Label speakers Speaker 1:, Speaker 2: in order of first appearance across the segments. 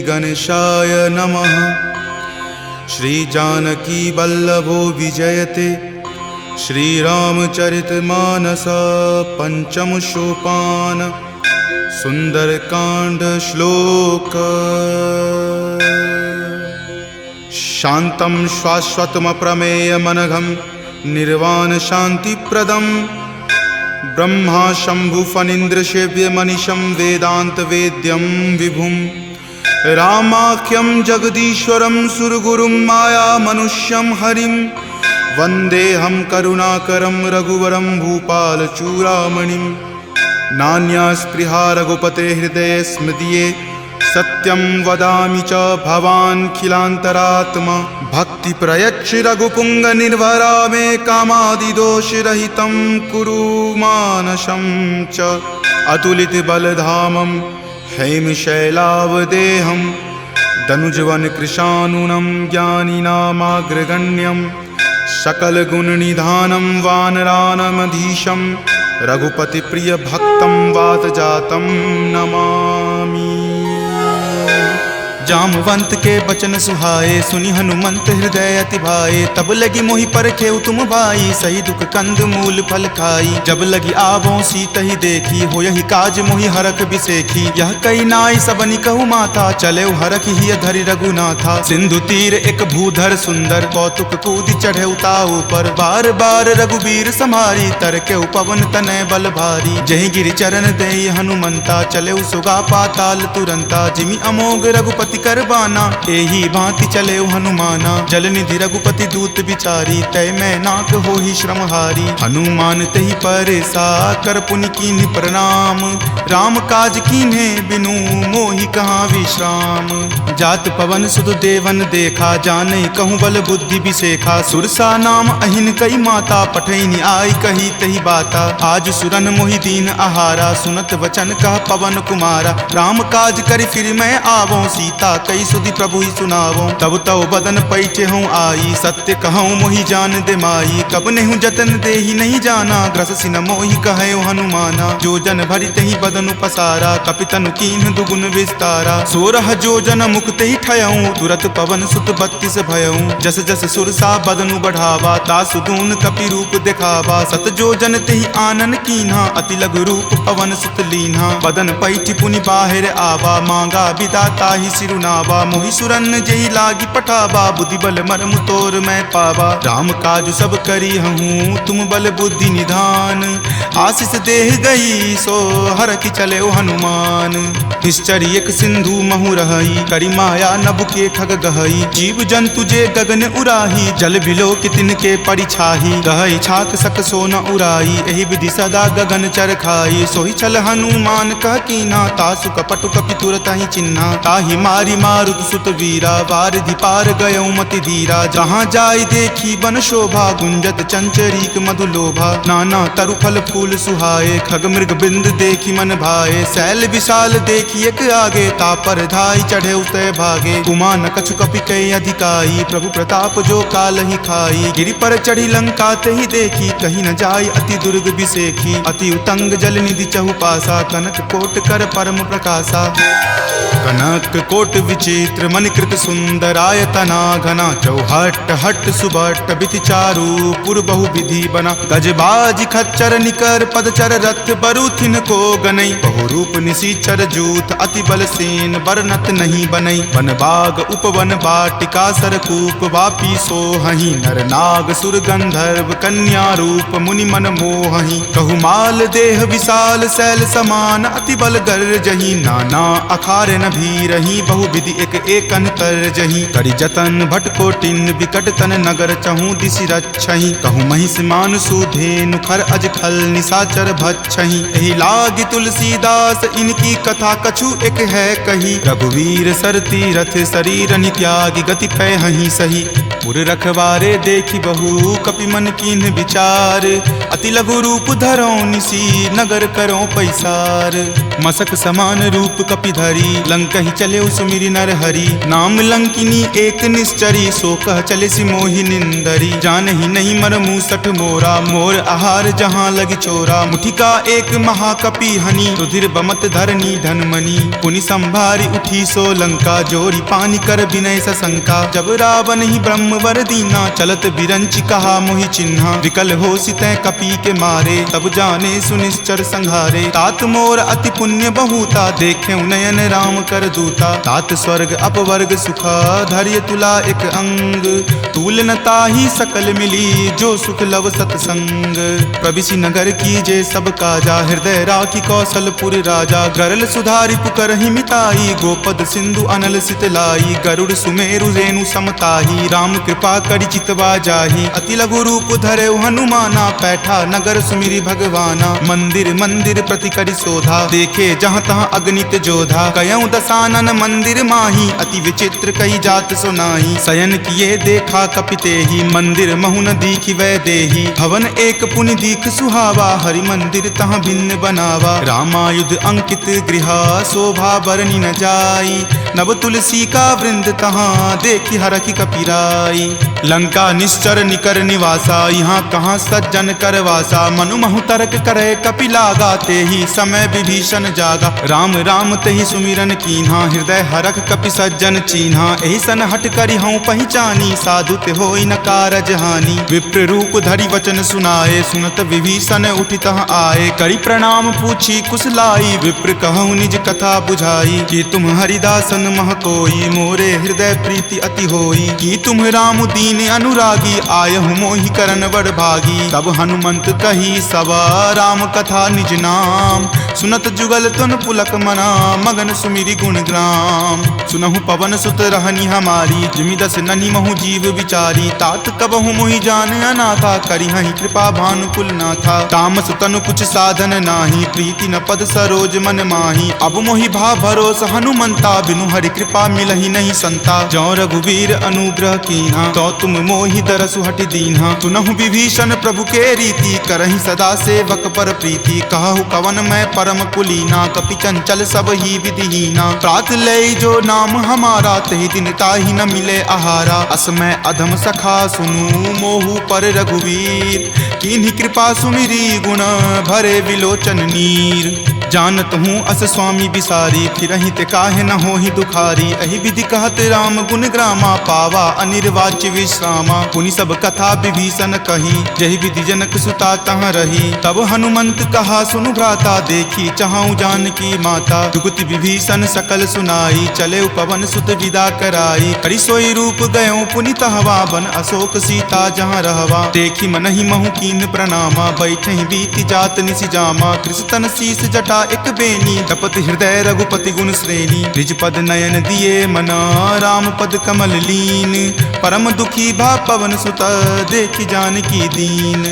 Speaker 1: गणेशाय नमः। श्री जानकी वल्लभो विजयते श्रीरामचरितमानस पंचम सोपान सुंदरकांड श्लोक। शांतं शाश्वतमप्रमेयमनघं निर्वाण शांतिप्रदं ब्रह्मा शंभु फणीन्द्रसेव्यमनिशं वेदांत वेद्यं विभुं रामाख्यं जगदीश्वरं सुरगुरुं माया मनुष्यं हरिं वन्देऽहं करुणाकरं रघुवरं भूपालचूडामणिं। नान्या स्पृहा रघुपते हृदये स्मृतिये सत्यं वदामि च भवान् खिलान्तरात्मा। भक्ति प्रयच्छ रघुपुंग निर्भरा मे कामादिदोषरहितं कुरु मानसं च। अतुलित बलधामं हेमशैलावदेहं दनुजवन कृशानुनं ज्ञानिनामाग्रगण्यं सकलगुणनिधानं वानराणामधीशं रघुपति प्रिय भक्तं वातजातं नमामि। जामवंत के बचन सुहाए सुनि हनुमंत हृदय अति भाए। तब लगी मोहि परखेउ तुम भाई सही दुख कंद मूल फल खाई। जब लगी आवों सीतहि देखी हो यही काज मोहि हरख बिसेखी। यह कई नाई सबनि कहु माथा चले हरख ही धरि रघुनाथा। सिंधु तीर एक भूधर सुंदर कौतुक कूद चढ़े ताऊ पर। बार बार रघुबीर संहारी तरके पवन तनय बल भारी। जहि गिरि चरण देहि हनुमंता चले सुगा पाताल तुरंता। जिमि अमोघ रघुपति करबाना एही भांति चले हनुमाना। जल निधि रघुपति दूत बिचारी तय मैं नाक हो ही श्रमहारी। हनुमान तहि परेसा कर पुनि कीन्ह प्रणाम। राम काज कीन्हे बिनु मोहि कहाँ विश्राम। जात पवन सुत देवन देखा जाने कहूँ बल बुद्धि बिसेखा। सुरसा नाम अहिन कई माता पठैनि आई कही तही बाता। आज सुरन मोहि दीन आहारा सुनत वचन कह पवन कुमारा। राम काज करि फिर मैं आवों सीता कई सुधि प्रभु ही सुनावो। तब तव बदन पैठे हूँ आई सत्य कहूँ मोहि जान दे माई। कब नेहु जतन दे ही नहीं जाना ग्रस सिन मोहि कहो हनुमाना। जो जन भरि तहि बदन पसारा कपितनु कीन्ह दुगुन विस्तारा। 16 जो जन मुक्त ही ठयऊँ तुरत पवन सुत 32 भयऊँ। जस जस सुरसा बदनु बढ़ावा तासु दून कपि रूप दिखावा। सत जो जन तेहि आनन कीन्हा अति लघु रूप पवन सुत लीन्हा। बदन पैठि पुनि बाहिर आवा मांगा विदाता ही सिरुनावा। मोहि सुरन जेहि लागी पठावा बुद्धि बल मर्म तोर मैं पावा। राम काज सब करी हूँ तुम बल बुद्धि निधान। आशीष देह गई सो हर की चले हनुमान। निश्चर एक सिंधु महु रही करी माया नभ के खग गहई। जीव जंतु जे गगन उराही जल बिलो कि तिनके परिछाही। गहई छाक सक सो न उराई एहि विधि सदा गगन चर खाई। सोहि छल हनुमान कह कीन्हा तासु कपटु कपि तुरत ही चिन्हा। ताहि मारी मारुत सुत वीरा वारिधि पार गयो मति धीरा। जहाँ जाय देखी बन शोभा गुंजत चंचरीक मधुलोभा। नाना तरु फल फूल सुहाए खग मृग बिंद देखी मन भाए। शैल विशाल देखी एक आगे तापर धाई चढ़े उतय भागे। कुमान कछु कपि कई अधिकाई प्रभु प्रताप जो काल ही खाई। गिरि पर चढ़ी लंका तेहि देखी कहीं न जाय अति दुर्ग बिसेखी। अति उतंग जल निधि चहुपासा कनक कोट कर परम प्रकाशा। कनक कोट विचित्र मणिकृत सुंदरायतना घना। चौहट हट सुबट बिति चारु पुर बहु विधि बना। गजबाज खच्चर निकर पदचर रथ बरुथिन को गनई। बहुरूप निशिचर जूथ अति बल सेन बरनत नहीं बनई। वन बाग उपवन बाटिका सरकूप वापी सोहहि। नर नाग सुर गंधर्व कन्या रूप मुनि मन मोहहि। कहु माल देह विशाल शैल समान अति बल गर्जहि। नाना अखार न भीरहि बहु विधि एक एकन तरजहि। करि जतन भट कोटिन विकट तन नगर चहु दिशि रक्षहि। कहु महिष मान सुधेनु खर अज खल निशाचर भक्षहि। एहि लागी तुलसीदास इनकी कथा कछु एक है कही। रघुवीर सर तीरथ शरीर नित्यागी गति पै हहि सही। पुर रखवारे देखी बहु कपि मन कीन्ह विचार, अति लघु रूप धरो निसी नगर करो पैसार। मसक समान रूप कपि धरी लंकहि चले सुमिरि नर हरि, नाम लंकिनी एक निश्चरी सो कह चले सि मोहि निंदरी। जानहि नहीं मर मूसठ मोरा मोर आहार जहाँ लगी चोरा, मुठिका एक महाकपि हनि रुधिर बमत धरनी धनमणि। पुनि संभारी उठी सो लंका जोरी पानी कर विनय सशंका, जब रावण ही ब्रह्मवर दीना चलत बिरंचि कहा मोहि चिन्हा। विकल हो सितै कपि के मारे तब जाने सुनिश्चर संघारे, तात मोर अति पुण्य बहुता देखे नयन राम कर दूता। तात स्वर्ग अपवर्ग सुखा धैर्य तुला एक अंग, तूल न ताहि सकल मिली जो सुख लव सतसंग। प्रविशि नगर कीजे सब काजा हृदय राखी कौशलपुर राजा, गरल सुधारि पुकरहि मिताई गोपद सिंधु अनल सितलाई। गरुड़ सुमेरु रेणु समताही राम कृपा करि चितवा जाही, अति लघु रूप धरे हनुमाना पैठा नगर सुमिरि भगवाना। मंदिर मंदिर प्रति करि शोधा देखे जहाँ तहाँ अगणित जोधा, कयऊ दसानन मंदिर माही अति विचित्र कई जात सुनाही। शयन किए देखा कपिते ही मंदिर महु न दीखि वै देही, भवन एक पुनि दीख सुहावा हरि मंदिर तहाँ भिन्न बनावा। रामायुध अंकित गृह शोभा बरनी न जाई, नव तुलसी का वृंद तहाँ देखी हरखि कपिराई। लंका निश्चर निकर निवासा यहाँ कहाँ सज्जन करवासा, मनु महु तर्क करे कपि लागा ते ही समय विभीषण जागा। राम राम तेहि सुमिरन कीन्हा हृदय हरख कपि सज्जन चीन्हा, एहि सन हट करि हऊँ पहिचानी साधु ते होई न कारज हानि। विप्र रूप धरि वचन सुनाए सुनत विभीषण उठि तहाँ आए, करि प्रणाम पूछी कुशलाई विप्र कहूँ निज कथा बुझाई। कि तुम हरिदासन मह कोई मोरे हृदय प्रीति अति होई, कि तुम राम दीन अनुरागी आयहु मोहि करन बड़ भागी। तब हनुमंत कही सवा राम कथा निज नाम, सुनत जुगल तुन पुलक मना मगन सुमिरि गुण ग्राम। सुनहु पवन सुत रहनी हमारी जिमि दस ननि महु जीव विचारी, तात कबहु मोहि जान अनाथा करिहहि कृपा भानुकुल नाथा। तामस तनु कुछ साधन नाही प्रीति न पद सरोज मन माही, अब मोहि भा भरोस हनुमंता बिनु हरि कृपा मिलहि नहीं संता। जौ रघुवीर अनुग्रह कीन्हा तो तुम मोहि दरसु हटि दीन्हा, सुनहु विभीषण प्रभु के रीति करहि सदा सेवक पर प्रीति। कहु कवन मैं परम कुलीना कपि चंचल सब ही विधिहीना, प्रात लय जो नाम हमारा तेहि दिन ताहि न मिले आहारा। असमय अधम सखा सुनु मोहु पर रघुवीर, कीन्ही कृपा सुमिरी गुण भरे विलोचन नीर। जानत हूँ अस स्वामी बिसारी फिरहि ते काहे न होहि दुखारी, एहि विधि कहत राम गुण ग्रामा पावा अनिर्वाच्य विश्रामा। पुनि सब कथा विभीषण कही जहि विधि जनक सुता तहाँ रही, तब हनुमंत कहा सुनु भ्राता देखी चाहूँ जानकी माता। जुगति विभीषण सकल सुनाई चले पवन सुत विदा कराई, करि सोई रूप गयो पुनि तहवा बन अशोक सीता जहाँ रहवा। देखी मनहि महु कीन प्रणामा बैठहि बीति जात निसि जामा, कृष्ण शीस जटा एक बेनी तपत हृदय रघुपति गुण श्रेणी। निज पद नयन दिए मना राम पद कमल लीन, परम दुखी भा पवन सुत देखी जानकी दीन।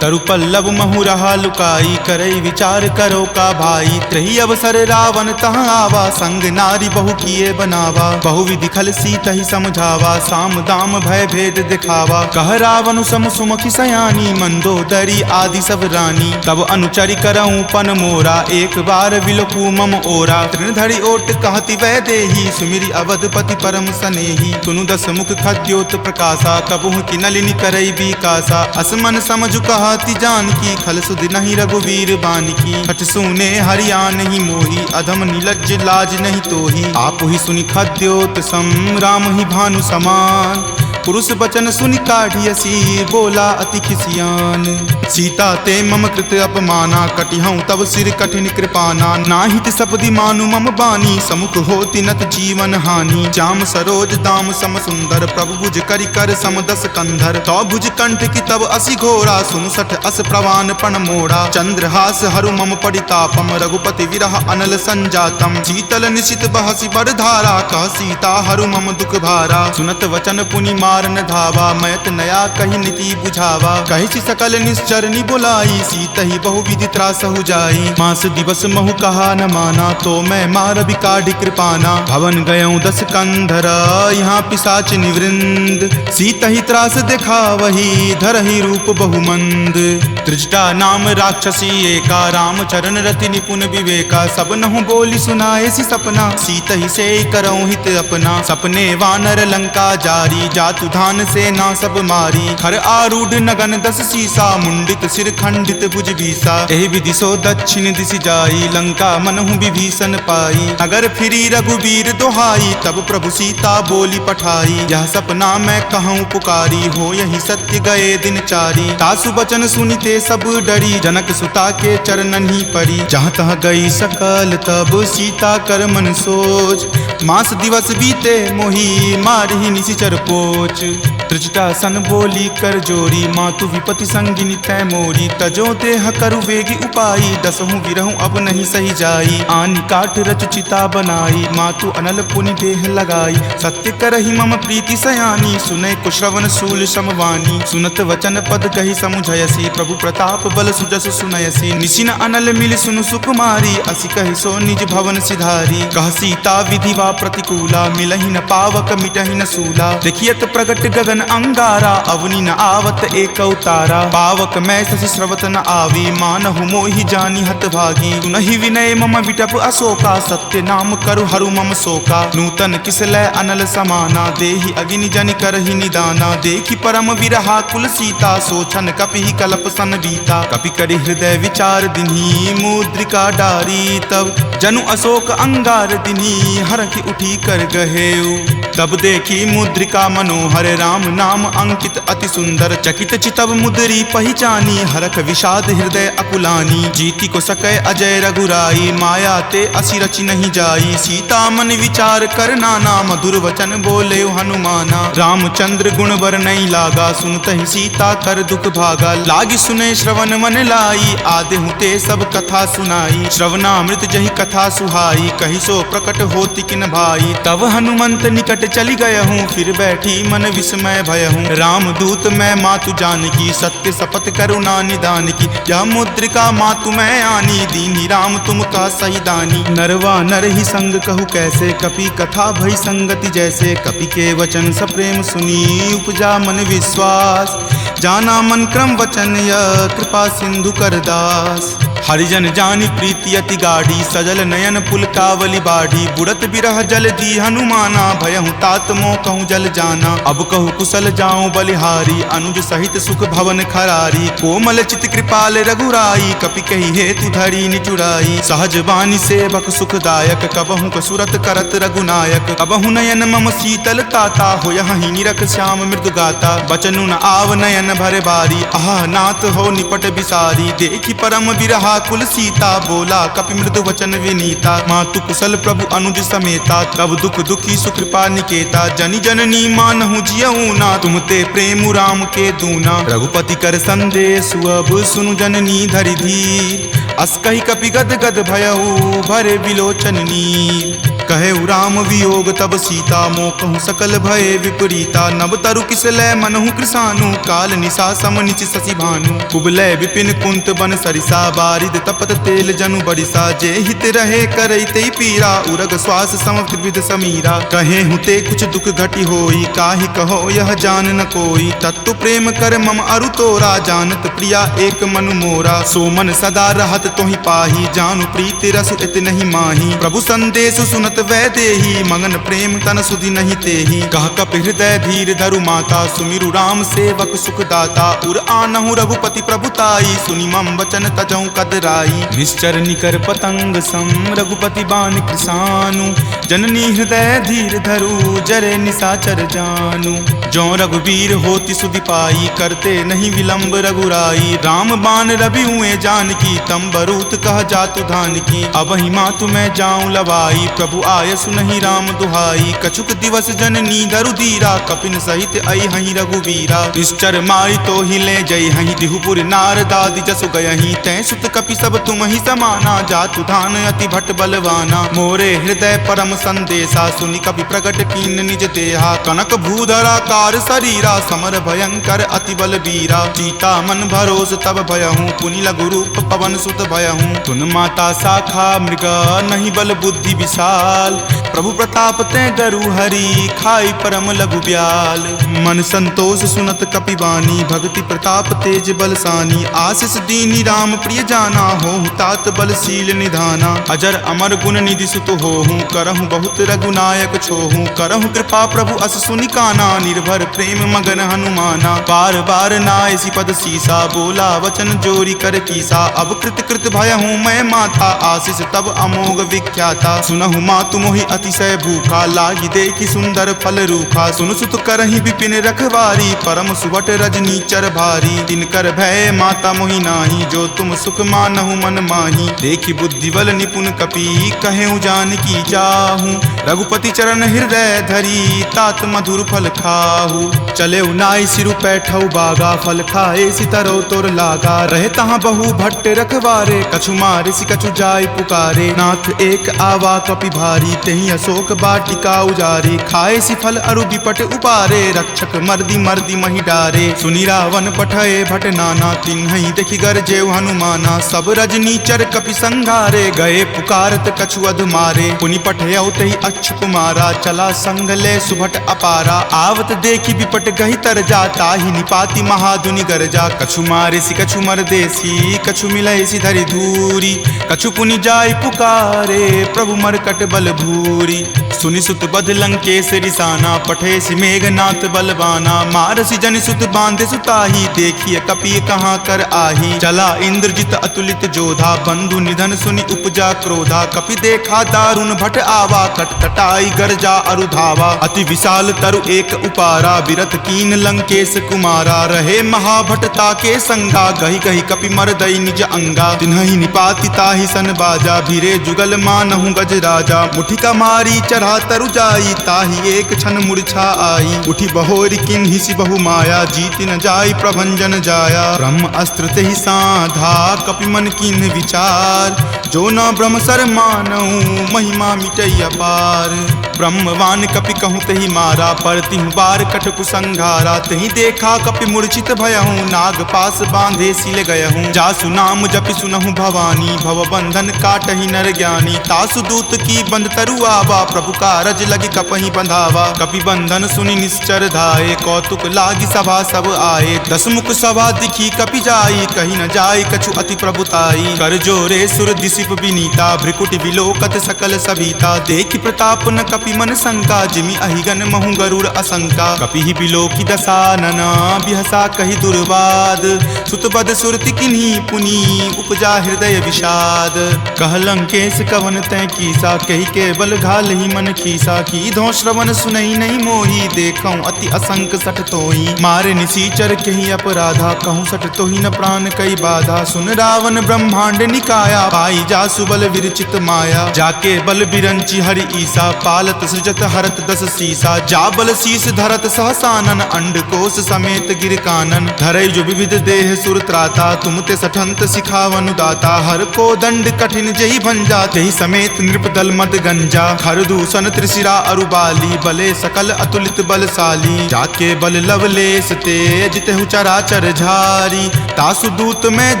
Speaker 1: तरु पल्लव महु रहा लुकाई करई विचार करो का भाई, त्रही अवसर रावण तहाँ आवा संग नारी बहु किए बनावा। बहु विधि खल सीतहि समझावा साम दाम भय भेद दिखावा, कह रावण सम सुमुखी सयानी मंदोदरी आदि सब रानी। तब अनुचरि करऊँ पन मोरा एक बार विलोकू मम ओरा, तृणधरि ओट कहति वै देही सुमिरि अवधपति परम सनेही। सुनु दस मुख खद्योत प्रकाशा कबहुँ की नलिनी करई बिकासा, असमन समझु कहति जानकी खल सुध नहीं रघुवीर बानिकी। हठ सुने हरिया नहीं मोही अधम नीलज्ज लाज नहीं तोही, आप ही सुनि खद्योत सम राम ही भानु समान। पुरुष बचन सुनि काढ़ियसी बोला अति खिसियान, सीता ते मम कृत अपमाना कटिहऊँ तब सिर कठिन कृपाना। नाहित सपदि मानु मम बानी समुख होति नत जीवन हानि, श्याम सरोज दाम सम सुंदर प्रभु भुज करि कर सम दस कंधर। तो भुज कंठ की तब असि घोरा सुनु सठ अस प्रवान पण मोड़ा, चंद्रहास हरु मम परितापम रघुपति विरह अनल संजातम। शीतल निशित बहसि बड़ धारा कह सीता हरु मम दुख भारा, सुनत वचन पुनि मारन धावा, मैत नया कही नीति बुझावा। कही सी सकल निश्चर नि बोलाई, सीत ही बहुविधि त्रासहु जाई। मास दिवस महु कहा न माना, तो मैं मार बिकाढ़ कृपाना। भवन गयऊँ 10 कंधर, यहाँ पिशाच निवृंद। सीत ही त्रास देखा वही, धरहि रूप बहुमंद। त्रिजटा नाम राक्षसी एका, राम चरण रति निपुण विवेका। सब नहु बोली सुनाए सी सपना, सीत ही से करऊँ हित अपना। सपने वानर लंका जारी, जातु धान से ना सब मारी। खर आरूढ़ नगन 10 सीसा, मुंडित सिर खंडित भुज बीसा। एहि विधि सो दक्षिण दिशि जाई, लंका मनहु विभीषण पाई। नगर फिरी रघुबीर दोहाई, तब प्रभु सीता बोली पठाई। यह सपना मैं कहूँ पुकारी, हो यही सत्य गए दिन चारी। तासु बचन सुनिते सब डरी, जनक सुता के चरणन ही परी। जहाँ तहाँ गई सकल तब सीता कर मन सोच। मास दिवस बीते मोही, मारही निशिचर पोच। त्रिजटा सन बोली कर जोरी, मातु विपति संगिनी तै मोरी। तजो देह करु वेगी उपाई, 10हूँ गिरहूँ अब नहीं सही जाई। आनि काठ रच चिता बनाई, मातु अनल पुनि देह लगाई। सत्य करहि मम प्रीति सयानी, सुनै कुश्रवण शूल समवानी। सुनत वचन पद कही समुझयसी, प्रभु प्रताप बल सुजस सुनयसी। निशिन अनल मिल सुनु सुकुमारी, असि कहि सो निज भवन सिधारी। कह सीता विधि वा प्रतिकूला, मिलहि न पावक मिटहि न सूला। देखियत प्रगट गगन अंगारा, अवनि न आवत एक अवतारा। पावक मैं शशि स्रवत न आवी, मानहु मोहि जानी हतभागी। सुनहि विनय मम विटप अशोका, सत्य नाम करु हरु मम शोका। नूतन किसलय अनल समाना, देहि अगिनि जनि करहि निदाना। देखि परम विरहा कुल सीता, सोचन कपिहि कलप सन बीता। कपि करि हृदय विचार दिन्ही, मुद्रिका डारी। तब जनु अशोक अंगार दिन्ही, हरखि उठी कर गहेऊ। तब देखी मुद्रिका मनोहर, राम नाम अंकित अति सुंदर। चकित चितव मुद्री पहिचानी, हरख विषाद हृदय अकुलानी। जीति को सकै अजय रघुराई, माया ते असि रचि नहीं जाई। सीता मन विचार कर नाना, मधुर वचन बोले हनुमाना। रामचंद्र गुण वर नहीं लागा, सुनत ही सीता कर दुख भागा। लागी सुने श्रवण मन लाई, आदेहु ते सब कथा सुनाई। श्रवणामृत जहि कथा सुहाई, कहि सो प्रकट होति किन भाई। तब हनुमंत निकट चली गए हूँ, फिर बैठी मन विस्मय भय हूँ। राम दूत मैं मातु जानकी, सत्य शपथ करुणा निदान की। यह मुद्रिका मातु मैं आनी, दीनी राम तुम का सही दानी। नरवा नर ही संग कहु कैसे, कपि कथा भई संगति जैसे। कपि के वचन सप्रेम सुनी, उपजा मन विश्वास। जाना मन क्रम वचन यह, कृपा सिंधु कर दास। हरिजन जानी प्रीति अति गाढ़ी, सजल नयन पुलकावली बाढ़ी। बुड़त बिरह जल दी हनुमाना, भयहु तात मोह कहूँ जल जाना। अब कहूँ कुशल जाऊँ बलिहारी, अनुज सहित सुख भवन खरारी। कोमल चित कृपाल रघुराई, कपि कही हेतु धरी निचुराई। सहज बानी सेवक सुखदायक, कबहु कसुरत करत रघुनायक। कबहु नयन मम शीतल ताता, हो यही निरख श्याम मृदु गाता। बचनु न आव नयन भरे बारी, आह नाथ हो निपट बिसारी। देखी परम बिरहा कुल सीता, बोला कपि मृदु वचन विनीता। मातु कुशल प्रभु अनुज समेता, तब दुख दुखी सुकृपा निकेता। जनि जननी मानहु जियऊ ना, तुम ते प्रेम राम के दूना। रघुपति कर संदेश अब सुनु जननी धरि धीर। अस कहि कपि गद गद भयऊ, भरे विलोचन नीर। कहे राम वियोग तब सीता, मोह कहूँ सकल भय विपरीता। नव तरु किसलय मनहु कृसानु, काल निशा सम निच शशि भानु। कुबलय विपिन कुंत बन सरिसा, बारिद तपत तेल जनु बरिसा। जे हित रहे करैते पीरा, उरग श्वास सम त्रिविध समीरा। कहे हुते कुछ दुख घटी होई, काहि कहो यह जान न कोई। तत्तु प्रेम कर मम अरु तोरा, जानत प्रिया एक मनु मोरा। सो मन सदा रहत तोहि पाही, जानु प्रीति रस इत नहीं माही। प्रभु संदेश सुनत वै देही, मगन प्रेम तन सुधि नहीं तेही। कह कपि हृदय धीर धरु माता, सुमिरु राम सेवक सुख दाता। उर आनहु रघुपति प्रभुताई, सुनि मम वचन तजहु कदराई। निश्चर निकर पतंग सम, रघुपति बाण कृसानु। जननी हृदय धीर धरु, जरे निशाचर जानु। जो रघुवीर होति सुधि पाई, करते नहीं विलंब रघुराई। राम बाण रवि हुए जानकी, तम बरूत कह जातु धान की। अब ही मातु मैं जाऊं लवाई, प्रभु आय सुनहि राम दुहाई। कछुक दिवस जननी धरु धीरा, कपिन सहित आई हहीं रघुवीरा। निश्चर मारी तो ही ले जई हहीं, दिहुपुर नार दादि जसु गयहीं। तै सुत कपि सब तुम ही समाना, जातु धान अति भट बलवाना। मोरे हृदय परम संदेशा सुनि कपि प्रकट कीन निज देहा कनक भूधराकार शरीरा समर भयंकर अति बल बीरा सीता मन भरोस तब भयहूँ पुनि लघु रूप पवन सुत भयहूँ तुन माता शाखा मृग नहीं बल बुद्धि विशाल प्रभु प्रताप ते गरु हरि खाई परम लघु ब्याल मन संतोष सुनत कपिवानी भक्ति प्रताप तेज बलसानी आशीष दीनी राम प्रिय जाना होहु तात बलशील निधाना अजर अमर गुण निधि सुत होहु करहु बहुत रघुनायक छोहु करहु कृपा प्रभु अस सुनि काना निर्भर प्रेम मगन हनुमाना बार बार नायसी पद सीसा बोला वचन जोरी कर कीसा अब कृत कृत भयहूँ मैं माथा आशीष तब अमोघ विख्याता सुनहु मातु मोहि अतिशय भूखा लागी देखी सुंदर फल रूखा सुन सुत करहि विपिन रखवारी परम सुवट रजनी चर भारी तिनकर भय माता मोहि नाही जो तुम सुख मानहु मन माही देखी बुद्धि बल निपुण कपि कहेउ जानकी चाहूं रघुपति चरण हृदय धरी तात मधुर फल खाहू चले नाई सिरु पैठऊ बागा फल खाए सितरो तोर लागा रहे तहाँ बहु भट्ट रखवारे कछु मारे सि कछु जाय पुकारे नाथ एक आवा कपि भारी तेहि अशोक बाटिका उजारे खाए सि फल अरु विपट उपारे रक्षक मर्दी मर्दी मही डारे सुनि रावण पठए भट नाना तिन्हि देखि गरजेउ हनुमाना सब रजनी चर कपि संघारे गए पुकारत कछु अध मारे पुनि पठयउ तहि अक्ष कुमारा चला संग ले सुभट अपारा आवत देखि विपट गहि तर जाता ही निपाति महाधुनि गरजा कछु मारे सि कछु मर देसी कछु मिलय सि धरि धूरी कछु पुनि जाय पुकारे प्रभु मरकट बल भूरी सुनि सुत बध लंकेश रिसाना पठे सि मेघनाथ बलवाना मारसि जनि सुत बांधे सुताही देखिए कपि कहाँ कर आही चला इंद्रजित अतुलित जोधा बंधु निधन सुनि उपजा क्रोधा कपि देखा दारुण भट आवा कटकटाई गरजा अरु धावा अति विशाल तरु एक उपारा बिरथ कीन लंकेश कुमारा रहे महाभटता के संगा गही गही कपि मर दई निज अंगा तिन्हि निपाति ताहि सन बाजा भिरे जुगल मानहु गज राजा मुठिका मारी चढ़ा तरु जाई ताहि एक क्षण मूर्छा आई उठी बहोरी किन्हि सि बहु माया जीत न जाई प्रभंजन जाया ब्रह्म अस्त्र तेहि साधा कपि मन किन्हि विचार जो न ब्रह्म सर मानऊ महिमा मिटई अपार ब्रह्मवान कपि कहूँ तहि मारा परतिहु बार कटकु संघारा तहि देखा कपि मूर्छित भयहूँ नाग पास बांधे सिल गयहूँ जासु नाम जपि सुनहु भवानी भव बंधन काटहि नर ज्ञानी तासु दूत की बंध तरु आवा प्रभु कारज लगी कपहि बंधावा कपि बंधन सुनि निश्चर धाये कौतुक लागी सभा सब आए दसमुख सभा दिखी कपि जाई कही न जाय कछु अति प्रभुताई कर जोरे सुर दिसिप विनीता भ्रिकुट विलोकत सकल सभीता देखि प्रताप न कपि मन शंका जिमि अहिगन महु गरुड़ असंका कपि ही बिलोकी दसानना बिहसा कहि दुर्वाद सुतबद सुरति किन्ही पुनी उपजा हृदय विषाद कह लंकेश कवन तै कीसा कहि के बल घाल ही मन खीसा की धो श्रवण सुनई नहीं मोही देखऊं अति असंक सठ तोही मारे निसीचर कहि अपराधा कहूँ सठ तोही न प्राण कई बाधा सुन रावण ब्रह्मांड निकाया पाई जा सुबल विरचित माया जाके बल बिरंची हरि ईसा पालत सृजत हरत दस सीसा जा बल शीस धरत सहसानन अंड कोश समेत गिर कानन धरई जो विविध देह सुर त्राता तुम ते सठंत सिखावनु दाता हर को दंड कठिन जही भंजा तेहि समेत नृपदल मद गंजा खर दूषण त्रिशिरा अरुबाली बले सकल अतुलित बलशाली जाके बल लवलेश तेज तेहु चराचर झारी तासु दूत में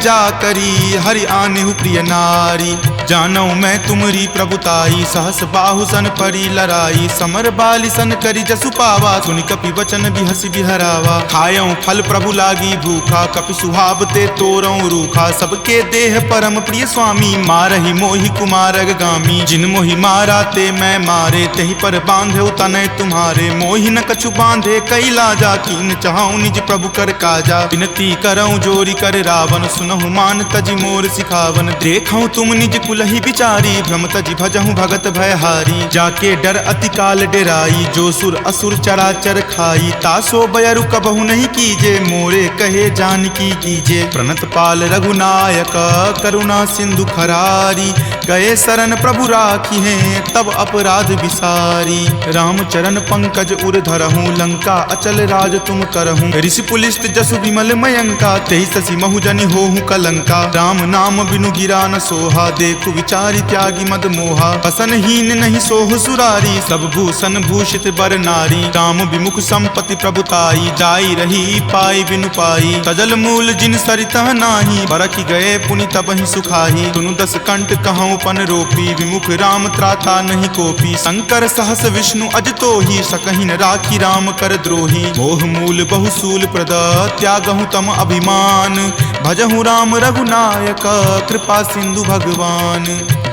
Speaker 1: जा करी हरि आनेहु प्रिय नारी जानऊ मैं तुमरी प्रभुताई सहस बाहु सन परी लराई समर बाली सन करी जसु पावा सुनि कपि वचन बिहसि बिहरावा खायऊ फल प्रभु लागी भूखा कपि सुहाव ते तोरऊ रूखा सबके देह परम प्रिय स्वामी मारहि मोहि कुमारग गामी जिन मोहि मारा ते मैं मारे तेहि पर बांधे तनय तुम्हारे मोहि न कछु बांधे कई लाजा कीन चाहूं निज प्रभु कर काजा विनती करऊं जोरी कर रावण सुनहु मान तजि मोर सिखावन देखऊं तुम निज कुलहि बिचारी भ्रम तजि भजहु भगत भयहारी जाके डर कर अति काल डेराई, जो सुर असुर चराचर खाई, तासो बयरु कबहु नहीं कीजे, मोरे कहे जानकी कीजे। प्रणत पाल रघुनायक करुणा सिंधु खरारी, गए शरण प्रभु राखी हैं तब अपराध विसारी। राम चरण पंकज उर धरहूँ, लंका अचल राज तुम करहूँ। ऋषि पुलिस्त जसु विमल मयंका, तेहि शशि महु जनि होहु कलंका। राम नाम बिनु गिरा न सोहा, देखु विचारि त्यागी मद मोहा। बसनहीन नहीं सोह सुरारी, सब भूषण भूषित बर नारी। राम विमुख संपत्ति प्रभुताई, जाई रही पाई बिनु पाई। तजल मूल जिन सरितह नाही, बरखि गए पुनि तबहि सुखाही। सुनु दस कंठ कहूँ पन रोपी, विमुख राम त्राता नहीं कोपी। शंकर सहस विष्णु अज तोहि, सकहि न राखी राम कर द्रोही। मोह मूल बहुसूल प्रद, त्यागहु तम अभिमान। भजहु राम रघुनायक, कृपा सिंधु भगवान।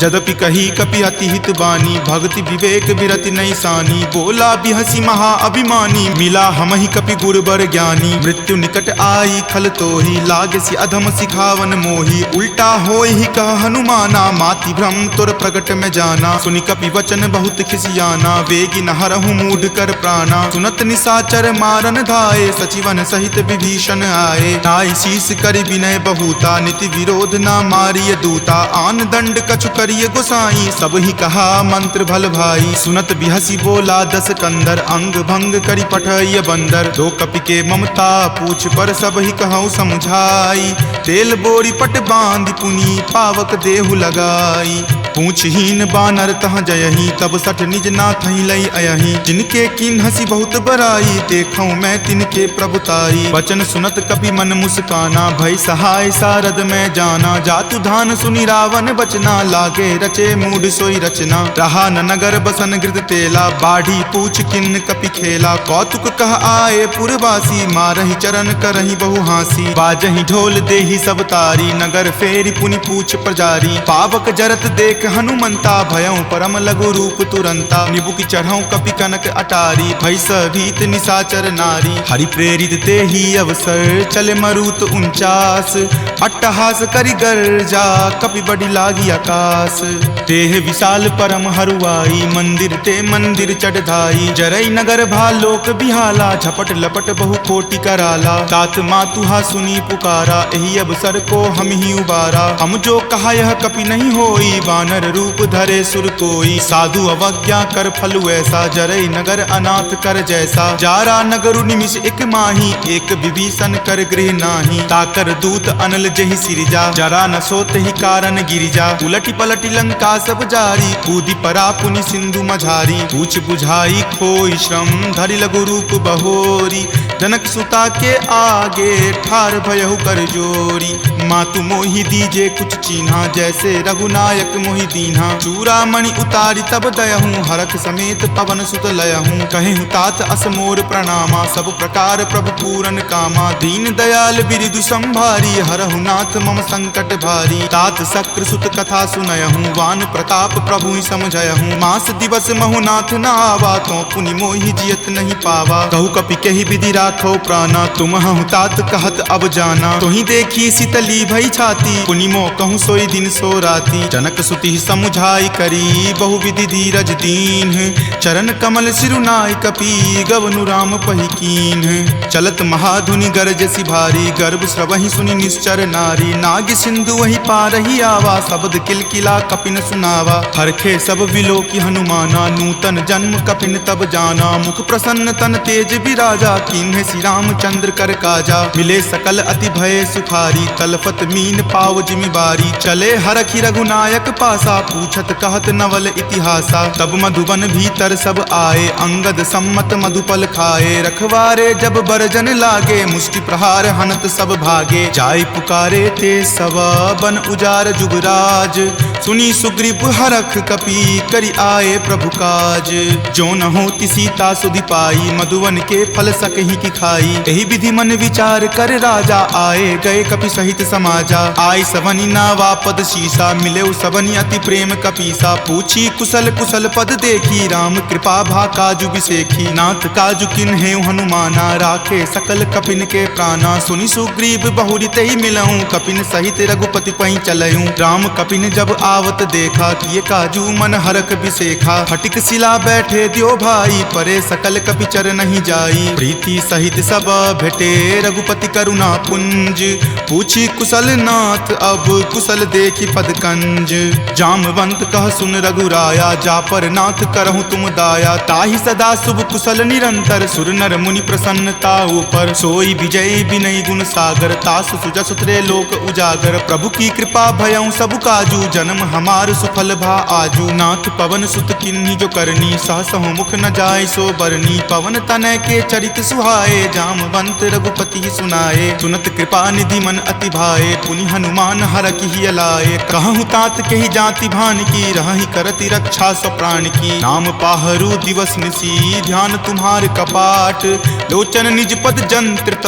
Speaker 1: जदपि कही कपि अति हित बानी, भक्ति विवेक विरति नहीं सानी। बोला बिहसी महा अभिमानी, मिला हमहि कपि गुरबर ज्ञानी। मृत्यु निकट आई खल तोहि, लागसी अधम सिखावन मोहि। उल्टा होहि कह हनुमाना, माति भ्रम तुर प्रगट में जाना। सुनि कपि वचन बहुत खिसियाना, वेगी न हरहु मूढ़ कर प्राणा। सुनत निशाचर मारन धाये, सचिवन सहित विभीषण आए। नाई शीस करि विनय बहुता, नीति विरोध न मारिय दूता। आन दंड कछु करिय गोसाई, सब ही कहा मंत्र भल भाई। सुनत बिहसी बोला दस कंदर, अंग भंग करि पठय बंदर। दो कपि के ममता पूछ पर, सब ही कहूँ समझाई। तेल बोरी पट बांध पुनी, पावक देहु लगाई। पूछहीन बानर तह जयही, तब सठ निज नाथ लई अयही। जिनके किन हसी बहुत बराई, देखूं मैं तिनके प्रभुताई। वचन सुनत कपि मन मुस्काना, भय सहाय सारद में जाना। जातु धान सुनि रावण बचना, लागे रचे मूढ़ सोई रचना। रहा न नगर बसन गृद तेला, बाढ़ी पूछ किन्न कपि खेला। कौतुक कह आए पुरवासी, मारहि चरण करहि बहु हासी। बाजहि ढोल देहि सब तारी, नगर फेरि पुनि पूछ प्रजारी। पावक जरत देख हनुमंता, भयं परम लघु रूप तुरंता। निबुक चढ़ऊ कपि कनक अटारी, भय भीत निशाचर नारी। हरि प्रेरित तेहि अवसर, चले मरुत 49। अट्टहास करि गर्जा, कपि बड़ी लागी आकाश। देह विशाल परम हरुआई, मंदिर ते मंदिर चढ़ाई। जरई नगर भालोक बिहाला, झपट लपट बहु कोटि कराला। तात मातुहा सुनी पुकारा, एहि अवसर को हम ही उबारा। हम जो कहा यह कपि नहीं होई, वानर रूप धरे सुर कोई। साधु अवज्ञा कर फलु ऐसा, जरई नगर अनाथ कर जैसा। जारा नगरु निमिष एक माही, एक विभीषण कर गृह नाही। ताकर दूत अनल जहि सिरजा, जरा न सोत ही कारण गिरिजा। उलटी पलटी लंका सब जारी, कूदी परा पुनि सिंधु मझारी। पूछ बुझाई खोई श्रम, धरि लघु रूप बहोरी। जनक सुता के आगे, ठार भयहु कर जोरी। मातु मोहि दीजे कुछ चीन्हा, जैसे रघुनायक मोहि दीन्हा। चूड़ामणि उतारी तब दयहूँ, हरख समेत पवन सुत लयहूँ। कहेहु तात असमोर प्रणामा, सब प्रकार प्रभु पूरन कामा। दीन दयाल बिरिदु संभारी, हरहु नाथ मम संकट भारी। तात शक्र सुत कथा सुनयहूँ, वान प्रताप प्रभु समझयहूँ। मास दिवस महु नाथ न आवा, तो पुनि मोहि जियत नहीं पावा। कहु कपि केहि विधि राखो प्राणा, तुम हूँ तात कहत अब जाना। तुहि देखी शीतली भई छाती, पुनि मो कहूँ सोई दिन सो राती। जनक सुति समुझाई करी, बहु विधि धीरज दीन। चरण कमल सिरुनाई कपि, गवनु राम पहि कीन। चलत महाधुनि गरजसि भारी, गर्भ स्रवहि सुनि निश्चर नारी। नाग सिंधु वही पारहि आवा, शब्द किलकिला कपिन सुनावा। हरखे सब विलोकी हनुमाना, नूतन जन्म कपिन तब जाना। मुख प्रसन्न तन तेज विराजा, कीन्हे श्री रामचंद्र कर काजा। मिले सकल अति भय सुखारी, तलफत मीन पाव जिमिबारी। चले हरखि रघुनायक पासा, पूछत कहत नवल इतिहासा। तब मधुबन भीतर सब आए, अंगद सम्मत मधुपल खाए। रखवारे जब बरजन लागे, मुष्टि प्रहार हनत सब भागे। जाय पुकारे ते सब, बन उजार जुगराज। सुनी सुग्रीव हरख कपि, करि आए प्रभु काज। जो न होति सीता सुधि पाई, मधुवन के फल सकहि की खाई। एहि विधि मन विचार कर राजा, आए गए कपि सहित समाजा। आई सबनि नावा पद शीसा, मिले सबनि अति अति प्रेम कपीसा, पूछी कुशल कुशल पद देखी, राम कृपा भा काजु बिसेखी। नाथ काजु किन्हे हनुमाना, राखे सकल कपिन के प्राणा। सुनि सुग्रीव बहुरी तेहि मिलऊं, कपिन सहित रघुपति पहीं चलऊं। राम कपिन जब आवत देखा, किए काजू मन हरख बिसेखा। फटिक सिला बैठे द्यो भाई, परे सकल कपि चर नहीं जाई। प्रीति सहित सब भेटे, रघुपति करुणा पुंज। पूछी कुशल नाथ, अब कुशल देखी पद कंज। जामवंत कह सुन रघुराया, जा पर नाथ करहु तुम दाया। ताहि सदा शुभ कुशल निरंतर, सुर नर मुनि प्रसन्नता ऊपर। सोई विजय विनय गुण सागर, तासु सुजस त्रैलोक उजागर। प्रभु की कृपा भयउ सब काजू, जन्म हमार सुफल भा आजू। नाथ पवन सुत किन्ही जो करनी, सहसहु मुख न जाय सो बरनी। पवन तनय के चरित सुहाए, जामवंत रघुपति सुनाए। सुनत कृपा निधि मन अति भाए, पुनि हनुमान हरखि हिय लाए। कहूँ तात कही जाति भान की, रहहि करति रक्षा स्व प्राण की। नाम पाहरू दिवस निसी, ध्यान तुम्हार कपाट। लोचन निज पद जंत्रित,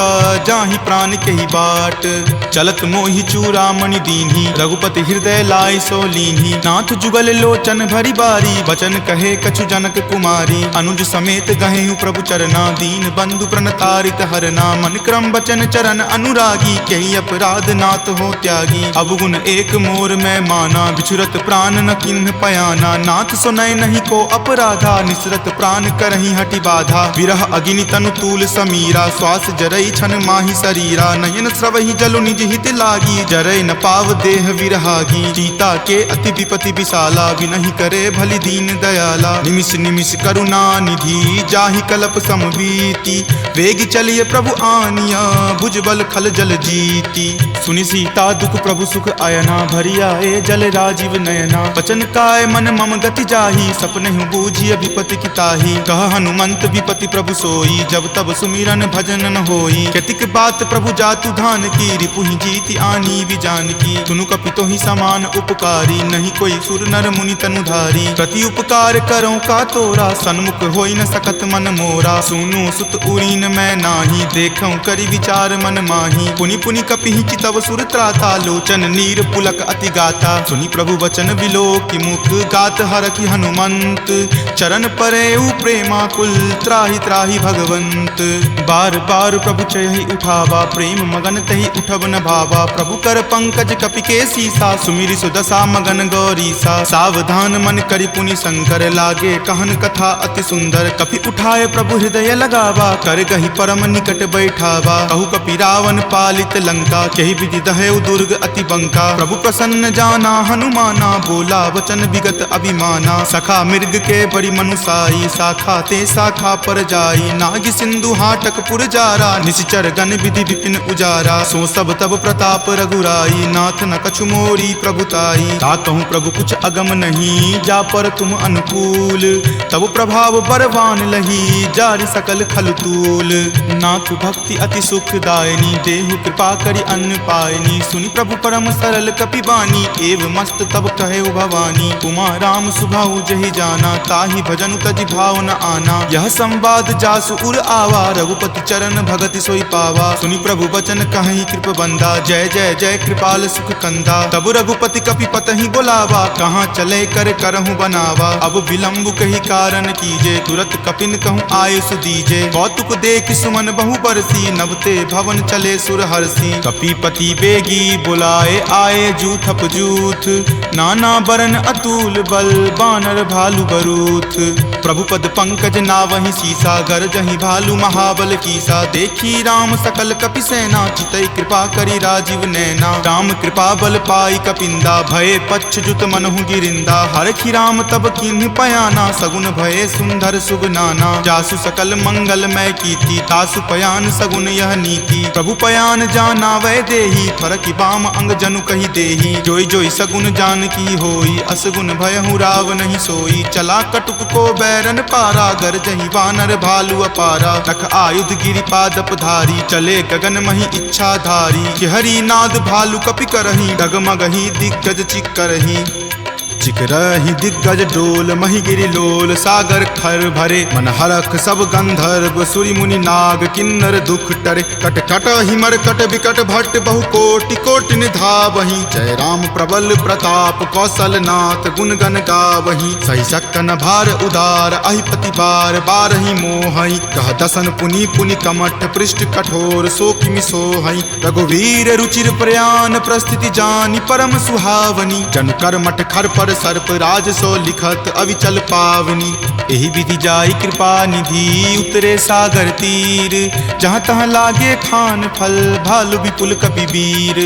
Speaker 1: जाहि प्राण केहि बाट। चलत मोहि चूड़ामणि दीन्ही, रघुपति हृदय लाय सो लीन्ही। नाथ जुगल लोचन भरी बारी, बचन कहे कछु जनक कुमारी। अनुज समेत गहेहु प्रभु चरना, दीन बंधु प्रणतारित हरना। मन क्रम बचन चरण अनुरागी, कही अपराध नाथ हो त्यागी। अवगुण एक मोर मैं माना, बिछुरत प्राण न किन्ह पयाना। नाथ सुनय नहीं को अपराधा, निसरत प्राण करही हटि बाधा। विरह अगिनि तनु तूल समीरा, श्वास जरई छन माहि शरीरा। नयन स्रवहि जलु निज हित लागी, जरय न पाव देह विरहागी। सीता के अति विपति विशाला, विनहि करे भलि दीन दयाला। निमिष निमिष करुणा निधि, जाहि कलप समबीति। वेग चलिए प्रभु आनिया, भुजबल खल जल जीती। सुनि सीता दुख प्रभु सुख अयना, भरी आए जल राजीव नयना। बचन काय मन मम गति जाही, सपनेहु बूझिय विपति की ताही। कह हनुमंत विपति प्रभु सोई, जब तब सुमिरन भजन न होई। केतिक बात प्रभु जातु धान की, रिपुहि जीति आनी भी जान की। सुनु कपितो ही समान उपकारी, नहीं कोई सुर नर मुनि तनुधारी। प्रति उपकार करो का तोरा, सन्मुख होई न सकत मन मोरा। सुनु सुत उरीन मैं नाही, देखऊं करि विचार मन माही। पुनि पुनि कपिहि चितव सुर त्राता, लोचन नीर पुलक अति गाता। सुनि प्रभु वचन विलोकि मुख, गात हरखि हनुमंत। चरण परेउ प्रेमाकुल, त्राहि त्राहि भगवंत। बार बार प्रभु चयहि उठावा, प्रेम मगन तहि उठब न भावा। प्रभु कर पंकज कपि के सीसा, सुमिरि सुदशा मगन गौरीसा। सावधान मन करि पुनि शंकर, लागे कहन कथा अति सुंदर। कपि उठाए प्रभु हृदय लगावा, कर गहि परम निकट बैठावा। कहु कपि रावण पालित लंका, केहि विधि दहेउ दुर्ग अति बंका। प्रभु प्रसन्न जाना हनुमाना, बोला वचन विगत अभिमाना। सखा मृग के बड़ी मनुसाई, शाखा ते शाखा पर जाई। नाग सिंधु हाटक पुर जारा, निशिचर गण विधि विपिन उजारा। सो सब तब प्रताप रघुराई, नाथ न कछु मोरी प्रभुताई। ताकहु प्रभु कुछ अगम नहीं, जा पर तुम अनुकूल। तब प्रभाव बरवान लही, जारि सकल खल तूल। नाथ भक्ति अति सुखदायनी, देहु कृपा करि अन्न पायनी। सुनि प्रभु परम सरल कपिबानी, एव मस्त तब कहे भवानी। उमा राम सुभाऊ जहि जाना, ताहि भजनु तजि भाव न आना। यह संवाद जासु उर आवा, रघुपति चरण भगति सोई पावा। सुनि प्रभु वचन कहि कृप बंदा, जय जय जय कृपाल सुख कंदा। तब रघुपति कपि पतहि बोलावा, कहाँ चले कर करहु बनावा। अब विलंब कही कारण कीजे, तुरत कपिन कहूँ आयुष दीजे। कौतुक देख सुमन बहु बरसी, नवते भवन चले सुर हरसी। कपिपति बेगी बुलाए, आए जूथप जूथ। नाना बरन अतुल बल, बानर भालु बरूथ। प्रभु पद पंकज नावहि सीसा, गरजहि भालु महाबल कीसा। देखी राम सकल कपि सेना, चितई कृपा करि राजीव नैना। राम कृपा बल पाई कपिंदा, भये पच्छ जुत मनहु गिरिंदा। हरखि राम तब किन्ह पयाना, सगुन भये सुंदर सुगनाना। जासु सकल मंगल मय कीर्ति, तासु पयान सगुन यह नीति। प्रभु पयान जाना वै देही, फरकि बाम अंग जनु कहि देही। जोई जोई सगुन जान की होई, असगुन भयहु राव नहीं सोई। चला कटुक को बैरन पारा, गरजहि वानर भालु अपारा। तख आयुध गिरि पादप धारी, चले गगन मही इच्छा धारी। कि हरि नाद भालु कपि करही, डगमगहि दिग्गज चिक्करही। चिकरहि दिग्गज डोल मही गिरि लोल सागर खर भरे मन हरख सब गंधर्व सूरि मुनि नाग किन्नर दुख टरे कट कट हिमर कट विकट भट्ट बहु कोटि कोटि निधावहि जय राम प्रबल प्रताप कौशल नाथ गुण गण गावहि सही सक्कन भार उदार अहिपति बार बारहि मोहहि कह दसन पुनि पुनि कमठ पृष्ठ कठोर सो किमि सोहहि रघुवीर रुचिर प्रयान प्रस्थिति जानि परम सुहावनी जन कर मठ खर पर सर्प राज सो लिखत अविचल पावनी एहि विधि जाई कृपा निधि उतरे सागर तीर जहाँ तहाँ लागे खान फल भालु विपुल कपि वीर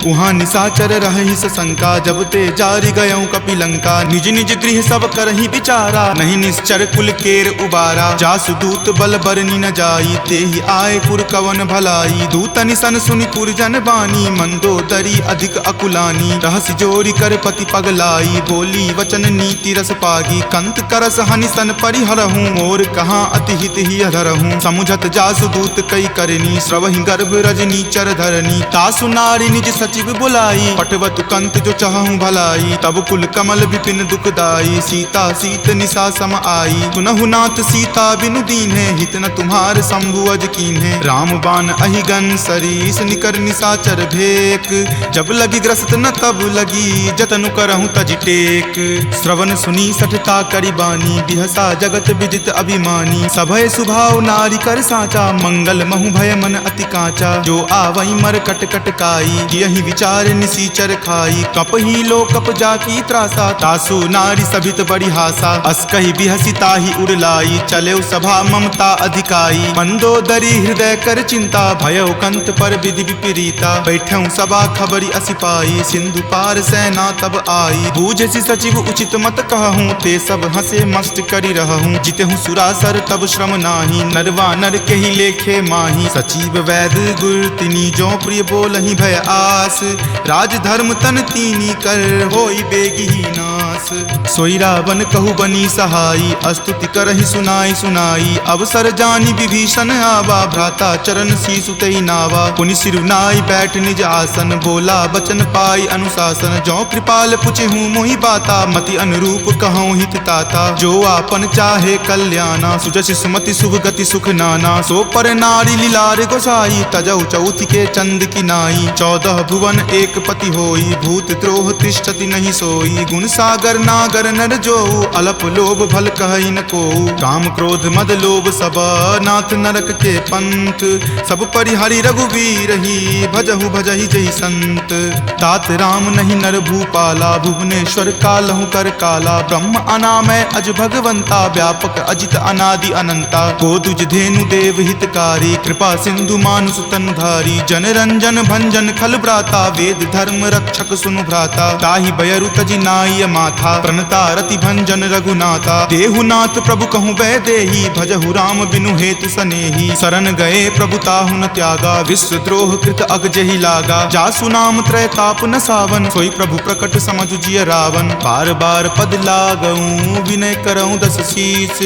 Speaker 1: उहाँ निशाचर रहहि सशंका जब ते जारि गयऊँ कपि लंका निज निज गृह सब करहि विचारा नहीं निश्चर कुल केर उबारा जासु दूत बल बरनी न जाई तेहि आए पुर कवन भलाई दूतनि सन सुनि पुरजन बानी मंदोदरी अधिक अकुलानी रहसि जोरी कर पति पगलाई बोली वचन नीति रस पागी कंत करस हनि सन परिहरहूँ और कहाँ अति हित ही अधरहूँ समुझत जासु दूत कई करनी श्रवहि गर्भ रजनी चर धरनी तासु नारी निज सचिव बुलाई पटवतु कंत जो चाहूँ भलाई तब कुल कमल विपिन दुखदाई सीता सीत निशा सम आई सुनहु नाथ सीता बिनु दीन्हे हित न तुम्हार शंभु अज कीन्हे राम बाण अहिगन सरीस निकर निशाचर भेक जब लगी ग्रस्त न तब लगी जतनु करहूँ तज टेक श्रवण सुनी सठता करी बानी बिहसा जगत विदित अभिमानी सभय सुभाव नारी कर साचा मंगल महु भय मन अति कांचा जो आवई मर कट कट काई यही विचार निसीचर खाई कप ही लो कप जाकी त्रासा तासु नारी सभित बड़ी हासा अस्कहि बिहसी ताहि उड़लाई चले सभा ममता अधिकाई मंदोदरी हृदय कर चिंता भयउ कंत पर विधि विपरीता बैठऊँ सभा खबरी असिपाई सिंधु पार सेना तब आई बूझसी सचिव उचित मत कहूँ ते सब हंसे मस्त करी रहूँ जितेहूँ सुरासर तब श्रम नाही नरवा नर के ही लेखे माही सचिव वैद गुर तिनी जो प्रिय बोलहि भय आस राज धर्म तन तीनी कर होई बेगी ही नास सोई रावण कहु बनी सहाई अस्तुति करहि सुनाई सुनाई अवसर जानी विभीषण आवा भ्राता चरण शीसु तई नावा पुनि सिरुनाई बैठ निज आसन बोला बचन पाई अनुशासन जो कृपाल पुछहूँ मोहि बाता मति अनुरूप कहूँ हित ताता जो आपन चाहे कल्याणा सुजस सुमति शुभ गति सुख नाना सो पर नारी लीलार गोसाई तजौ चौथि के चंद की नाई 14 भुवन एक पति होई भूत द्रोह तिष्ठति नहीं सोई गुण सागर नागर नर जो अलप लोभ भल कहई न को काम क्रोध मद लोभ सब नाथ नरक के पंथ सब परिहरि रघुवीर ही भजहु भजहि जहि संत तात राम नहीं नर भूपाला भुवनेश्वर कालहु कर काला ब्रह्म अनामय अज भगवंता व्यापक अजित अनादि अनंता गोदुज धेनु देव हितकारी कृपा सिंधु मानुष तनुधारी जन रंजन भंजन खल भ्राता वेद धर्म रक्षक सुनु भ्राता ताहि बयरु तजि नाय माथा प्रणता रति भंजन रघुनाथा देहुनाथ प्रभु कहूँ वै देही भजहु राम बिनु हेतु सनेही शरण गए प्रभु ताहु न त्यागा विश्व द्रोह कृत अग जहि लागा जासु नाम त्रय ताप न सावन सोई प्रभु प्रकट समझु जिय रावण बार बार पद लागऊं विनय करऊं दस शीस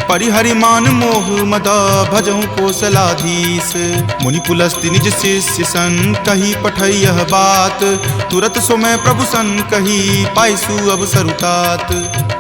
Speaker 1: परिहरि मान मोह मद भजऊं कौशलाधीश मुनि पुलस्ति निज शिष्य सन कही पठई यह बात तुरत सो मैं प्रभु सन कही पाइसु अवसर उतात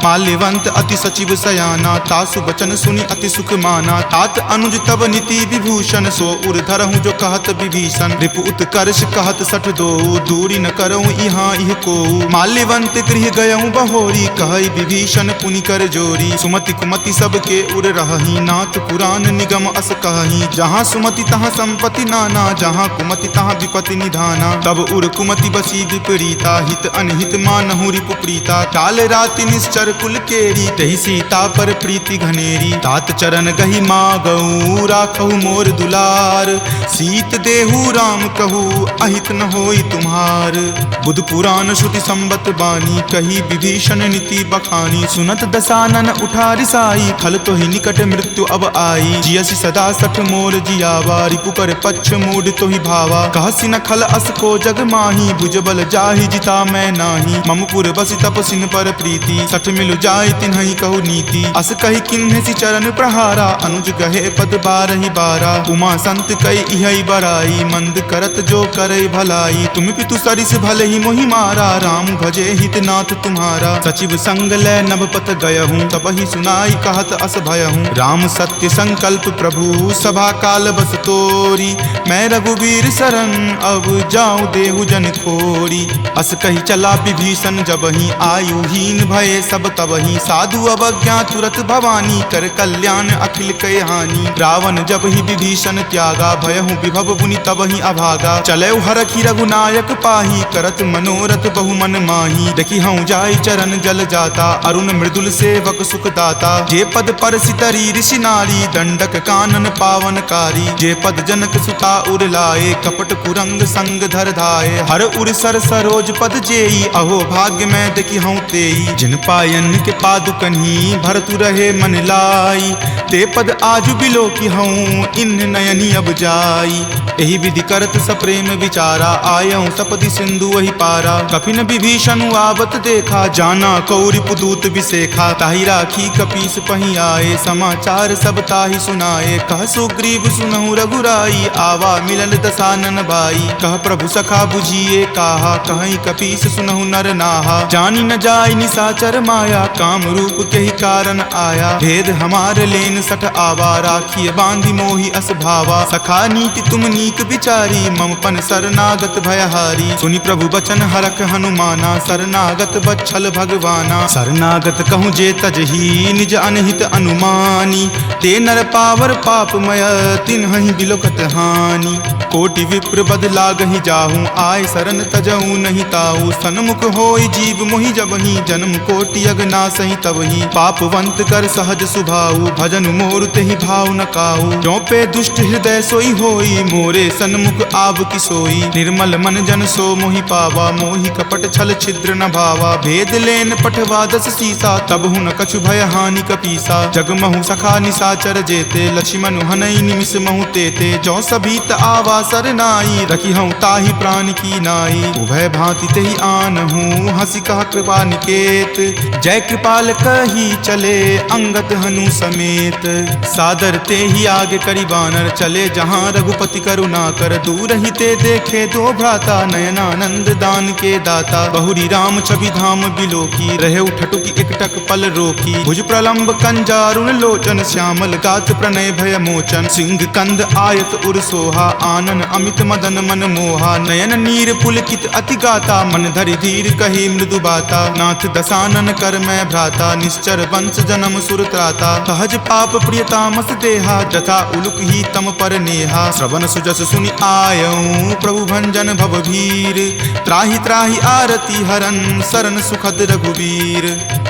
Speaker 1: माल्यवंत अति सचिव सयाना तासु बचन सुनि अति सुख माना तात अनुज तब नीति विभूषण सो उर धरहूँ जो कहत विभीषण रिपु उत्कर्ष कहत सठ दो दूरी न करऊँ यहाँ इह को माल्यवंत गृह गयऊँ बहोरी कहई विभीषण पुनि कर जोरी सुमति कुमति सबके उर रहही नाथ पुराण निगम अस कहही जहाँ सुमति तहाँ संपत्ति नाना जहाँ कुमति तहाँ विपत्ति निधाना तब उर कुमति बसी विपरीता हित अनहित मानहु रिपु प्रीता काल राति निश्चर कुल केरी तही सीता पर प्रीति घनेरी तात चरण गही मागऊ राखहु मोर दुलार सीत देहु राम कहू अहित न होई तुम्हार बुध पुराण श्रुति संबत बानी कही विभीषण नीति बखानी सुनत दसानन उठा रिसाई खल तो ही निकट मृत्यु अब आई जियसि सदा सठ मोर जियावा रिपु कर पक्ष मूड तो ही भावा कहसि न खल अस को जग माही भुज बल जाहि जिता मैं नाही ममपुर बसि तपसि जिन पर प्रीति, सठ मिलु जाय तिन्हि कहु नीति। अस कहि किन्हि चरण प्रहारा, अनुज गहे पद बारहि बारा। उमा संत कई इहै बराई, मंद करत जो करे भलाई। तुम पितु सरिस भले ही मोहि मारा, राम भजे हित नाथ तुम्हारा। सचिव संग लै नभपत गयहूँ, तब ही सुनाई कहत अस भयहूँ। राम सत्य संकल्प प्रभु, सभा काल बस तोरी। मैं रघुवीर शरण, अब जाऊँ देहु जन खोरी। अस कही चला विभीषण, जबहि आयुहीन भये सब तबहि। साधु अवज्ञा तुरत भवानी, कर कल्याण अखिल कय हानि। रावण जब ही विभीषण त्यागा, भयहु विभव पुनि तबहि अभागा। चलऊ हरखि रघुनायक पाही, करत मनोरथ बहु मन माही। देखि हऊँ जाय चरण जल जाता, अरुण मृदुल सेवक सुख दाता। जे पद परसि तरी ऋषि नारी, दंडक कानन पावनकारी। जे पद जनक सुता उर लाए, कपट कुरंग संग धर धाये। हर उर सर सरोज पद जेई, अहो भाग्य मैं देखि हऊँ तेई। जिन पायन के पादुकन्ही, भरतु रहे मन लाई। ते पद आजु बिलो की हऊँ, इन नयनी अब जाई। एहि विधि करत सप्रेम विचारा, आयऊँ सपदि सिंधु वही पारा। कपिन विभीषण आवत देखा, जाना कौरि पुदूत विसेखा। ताहि राखी कपीस पहि आए, समाचार सब ताहि सुनाए। कह सुग्रीव सुनहु रघुराई, आवा मिलन दसानन भाई। कह प्रभु सखा बुझिए काहा, कहीं कपीस सुनहु नर नाहा। जानी न जाय निसाचर माया, काम रूप के ही कारण आया। भेद हमार लेन सठ आवा, राखिए बांधि मोहि अस भावा। सखा नीति तुम नीक विचारी, मम पन शरणागत भयहारी। सुनि प्रभु बचन हरख हनुमाना, शरणागत बच्छल भगवाना। शरणागत कहूँ जे तजही, निज अनहित अनुमानी। ते नर पावर पापमय, तिन्हि बिलोकत हानि। कोटि विप्र बद लागहि जाहूँ, आय शरण तजहूँ नहीं ताहू। सन्मुख होय जीव मोहि जबहि, जन्म कोटि अगनासहि तबहि। पापवंत कर सहज सुभाऊ, भजन मोर तेहि भाव न काहू। जो पे दुष्ट हृदय सोई होई, मोरे सन्मुख आब की सोई। निर्मल मन जन सो मोहि पावा, मोहि कपट छल छिद्र न भावा। भेद लेन पठवा दस सीसा, तब हुन कछु भय हानि कपीसा। जगमहु सखा निसाचर जेते, लक्ष्मण हनई निमिष महु तेते। जो सभीत आवा सरनाई, रखी हूँ ताहि प्राण की नाई। उभय भांति तेहि आनहूँ, हंसी कहा कृपा निकेत। जय कृपाल कही चले, अंगद हनु समेत। सादर ते ही आगे करी बानर, चले जहाँ रघुपति करुणा कर। दूर ही ते देखे दो भ्राता, नयनानंद दान के दाता। बहुरी राम छवि धाम बिलोकी, रहे उठटुकी एकटक पल रोकी। भुज प्रलंब कंजारुण लोचन, श्यामल गात प्रणय भय मोचन। सिंह कंद आयत उर सोहा, आनन अमित मदन मन मोहा। नयन नीर पुलकित अति गाता, मन धरि धीर कही मृदु बाता। नाथ दसानन कर मैं भ्राता, निश्चर वंश जन्म सुर त्राता। सहज पाप प्रियतामस देहा, जथा उलुक ही तम पर नेहा। श्रवण सुजस सुनि आयऊँ, प्रभु भंजन भवभीर। त्राहि त्राहि आरती हरन, शरण सुखद रघुवीर।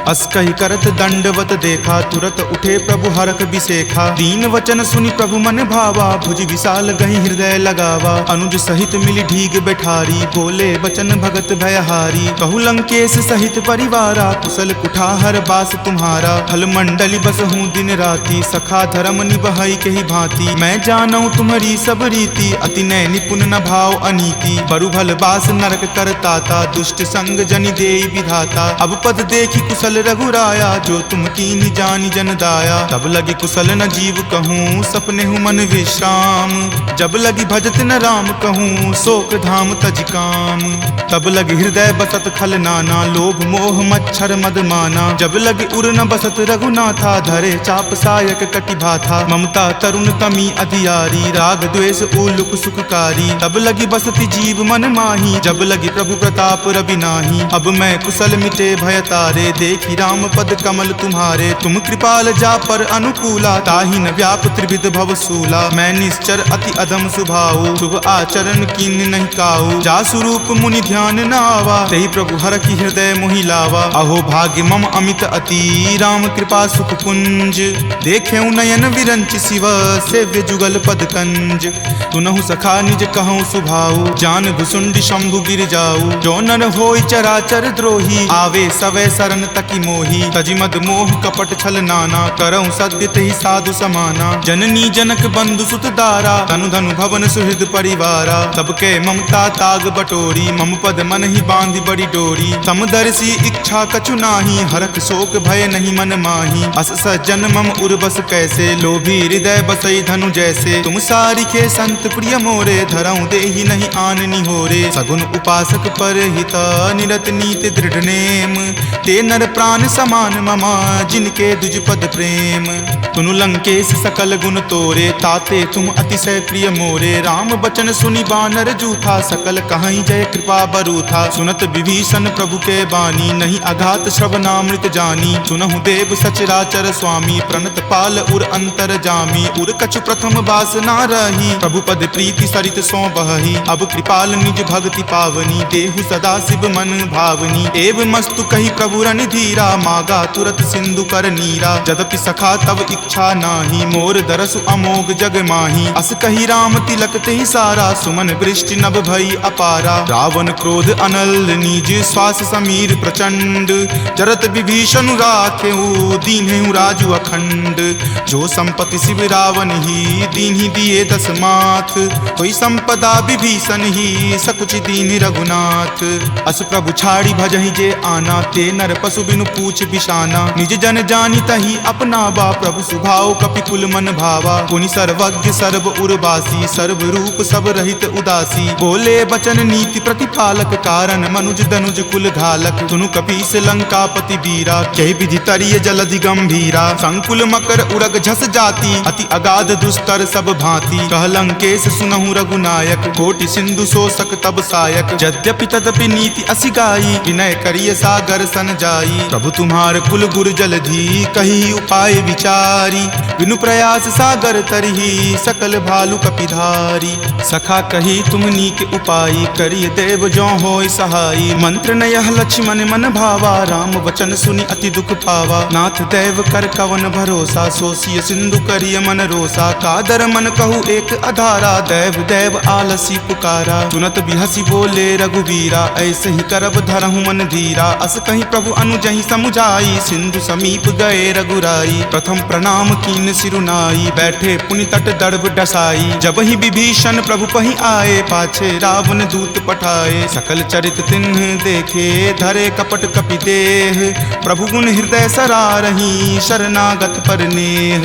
Speaker 1: अस कहि करत दंडवत देखा, तुरत उठे प्रभु हरख बिसेखा। दीन वचन सुनि प्रभु मन भावा, भुज विशाल गहि हृदय लगावा। अनुज सहित मिली ढीग बैठारी, बोले बचन भगत भयहारी। कहु लंकेश सहित परिवारा, कुशल कुठार बास तुम्हारा। फल मंडली बसहूँ दिन राति, सखा धर्म निबहई के ही भांति। मैं जानऊँ तुम्हारी सब रीति, अति नय निपुण न भाव अनीति। बरु भल बास नरक करताता, दुष्ट संग जनि देई विधाता। अब पद देखी कुशल रघुराया, जो तुम कीन्ही जानि जन दाया। तब लगी कुशल न जीव कहूँ, सपने हूँ मन विश्राम। जब लगी भजत न राम कहूँ, शोक धाम तज काम। तब लगी हृदय बसत खल नाना, लोभ मोह मच्छर मद माना। जब लगी उर न बसत रघुनाथा, धरे चाप सायक कटि भाथा। ममता तरुण तमी अधियारी, राग द्वेष उलुक सुखकारी। तब लगी बसती जीव मन माही, जब लगी प्रभु प्रताप रवि नाही। अब मैं कुशल मिटे भय तारे, देखी राम पद कमल तुम्हारे। तुम कृपाल जा पर अनुकूला, ताहि न व्याप त्रिविध भव सूला। मैं निश्चर अति अधम सुभाऊ, शुभ आचरण कीन नहीं काऊ। जा स्वरूप मुनि ध्यान न आवा, तेहि प्रभु हर की हृदय मोहि लावा। अहो भाग्य मम अमित अति, राम कृपा सुख कुंज। देखेऊ नयन विरंच शिव, सेव्य जुगल पद कंज। तुनहु सखा निज कहूँ सुभाऊ, जान भुसुंड शंभु गिर जाऊ। जो नर होई चराचर द्रोही, आवे सवै शरण तकी मोही। तजि मद मोह कपट छल नाना, करऊँ सत्य तेहि साधु समाना। जननी जनक बंधु सुत दारा, तनु धनु भवन सुहृद परिवारा। सबके ममता ताग बटोरी, मम पद मन ही बांधि बड़ी डोरी। समदर तुलसी इच्छा कछु नाही, हरख शोक भय नहीं मन माही। अस सज्जन मम उर्वस कैसे, लोभी हृदय बसई धनु जैसे। तुम सारिखे संत प्रिय मोरे, धरऊं देहि नहीं आन निहोरे। सगुन उपासक पर हिता, निरत नीति दृढ़ नेम। ते नर प्राण समान ममा, जिनके दुज पद प्रेम। तुनु लंकेश सकल गुण तोरे, ताते तुम अतिशय प्रिय मोरे। राम बचन सुनि बानर जूथा, सकल कहाई जय कृपा बरूथा। सुनत विभीषण प्रभु के बानी, नहीं अघात श्रवणामृत जानी। सुनहु देव सचराचर स्वामी, प्रणत पाल उर अंतर जामी। उर कछु प्रथम बास ना रही, प्रभु पद प्रीति सरित सो बहही। अब कृपाल निज भक्ति पावनी, देहु सदा शिव मन भावनी। एव मस्तु कही प्रभु रन धीरा, मागा तुरत सिंधु कर नीरा। जदपि सखा तब इच्छा नाही, मोर दरसु अमोघ जग माही। अस कही राम तिलक तेहि सारा, सुमन वृष्टि नभ भई अपारा। रावण क्रोध अनल निज, श्वास समीर प्रचंड। जरत विभीषण राखेहु, दीन्हेहु राजु अखंड। जो संपत्ति शिव रावण ही, दीन्हि दिए दस माथ। कोई संपदा विभीषण ही, सकुच दीन्हि रघुनाथ। अस प्रभु छाड़ी भजहि जे आना, ते नर पशु बिनु पूछ बिशाना। निज जन जानि तहि अपनावा, प्रभु सुभाव कपिकुल मन भावा। पुनि सर्वज्ञ सर्व उर्वासी, सर्व रूप सब रहित उदासी। बोले बचन नीति प्रतिपालक, कारण मनुज दनुज कुल घालक। सुनु कपीस लंकापति वीरा, कहि विधि तरिय जलधि गंभीरा। संकुल मकर उरग झस जाति, अति अगाध दुस्तर सब भांति। कह लंकेश सुनहु रघुनायक, कोटि सिंधु शोषक तब सायक। यद्यपि तदपि नीति असि गाई, विनय करिय सागर सन जाई। प्रभु तुम्हार कुल गुर जलधि, कही उपाय विचारी। बिनु प्रयास सागर तरही, सकल भालु कपिधारी। सखा कही तुम नीक उपाई, करिय देव जो होय सहाई। मंत्र नयह लक्ष्मण मन भावा, राम वचन सुनि अति दुख पावा। नाथ दैव कर कवन भरोसा, सोसिय सिंधु करिय मन रोसा। कादर मन कहु एक अधारा, दैव दैव आलसी पुकारा। सुनत बिहसी बोले रघुवीरा, ऐसे ही करब धरहु मन धीरा। अस कहीं प्रभु अनुजहि समुझाई, सिंधु समीप गए रघुराई। प्रथम प्रणाम कीन सिरुनाई, बैठे पुनि तट दर्भ डसाई। जब ही विभीषण प्रभु पहि आए, पाछे रावण दूत पठाए। सकल चरित तिन्ह देखे, धरे कपट कपि देह। प्रभु गुण हृदय सरारही, शरणागत पर नेह।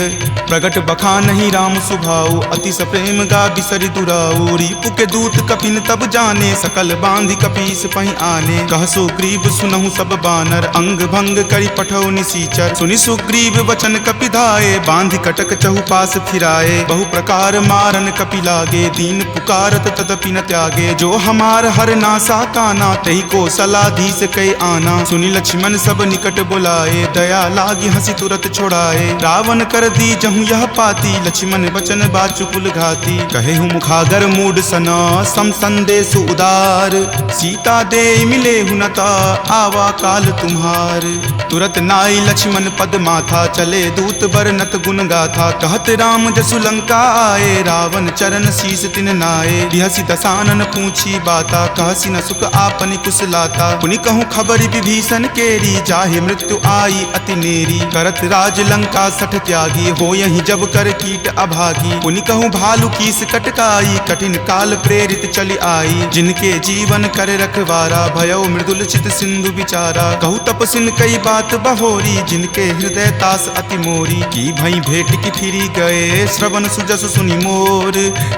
Speaker 1: प्रगट बखानहि राम सुभाऊ, अति सप्रेम गा बिसरि दुराऊ। रिपु के दूत कपिन तब जाने, सकल बांधि कपीस पहि आने। कह सुग्रीव सुनहु सब बानर, अंग भंग करि पठौ निसीचर। सुनि सुग्रीव वचन कपि धाये, बांधि कटक चहुपास फिराए। बहु प्रकार मारन कपि लागे, दीन पुकारत तदपि न त्यागे। जो हमार हर नासा काना, तहि को सलाधीस कै आना। सुनि लक्ष्मण सब निकट बुलाए, दया लागी हंसी तुरत छोड़ाए। रावण कर दी जहु यह पाती, लक्ष्मण वचन बाचुकुल घाती। कहेहु मुखागर मूड सना, सम संदेश उदार। सीता दे मिले हुनता, आवा काल तुम्हार। तुरत नाई लक्ष्मण पद माथा, चले दूत बरनत गुण गाथा। कहत राम जसु लंका आए, रावण चरण शीस तिन नाए। बिहसी दसानन पूछी बाता, कहसी न सुख आपनि कुशलाता। पुनि कहूँ खबर विभीषण केरी, जाहे मृत्यु आई अति नेरी। करत राज लंका सठ त्यागी, हो यही जब कर कीट अभागी। पुनि कहूँ भालू कीस कटकाई, कठिन काल प्रेरित चली आई। जिनके जीवन कर रखवारा, भयो मृदुल चित सिंधु विचारा। कहूँ तपसिन कई बात बहोरी, जिनके हृदय तास अति मोरी। की भई भेंट की फिरी गए, श्रवण सुजस सुनि मोर।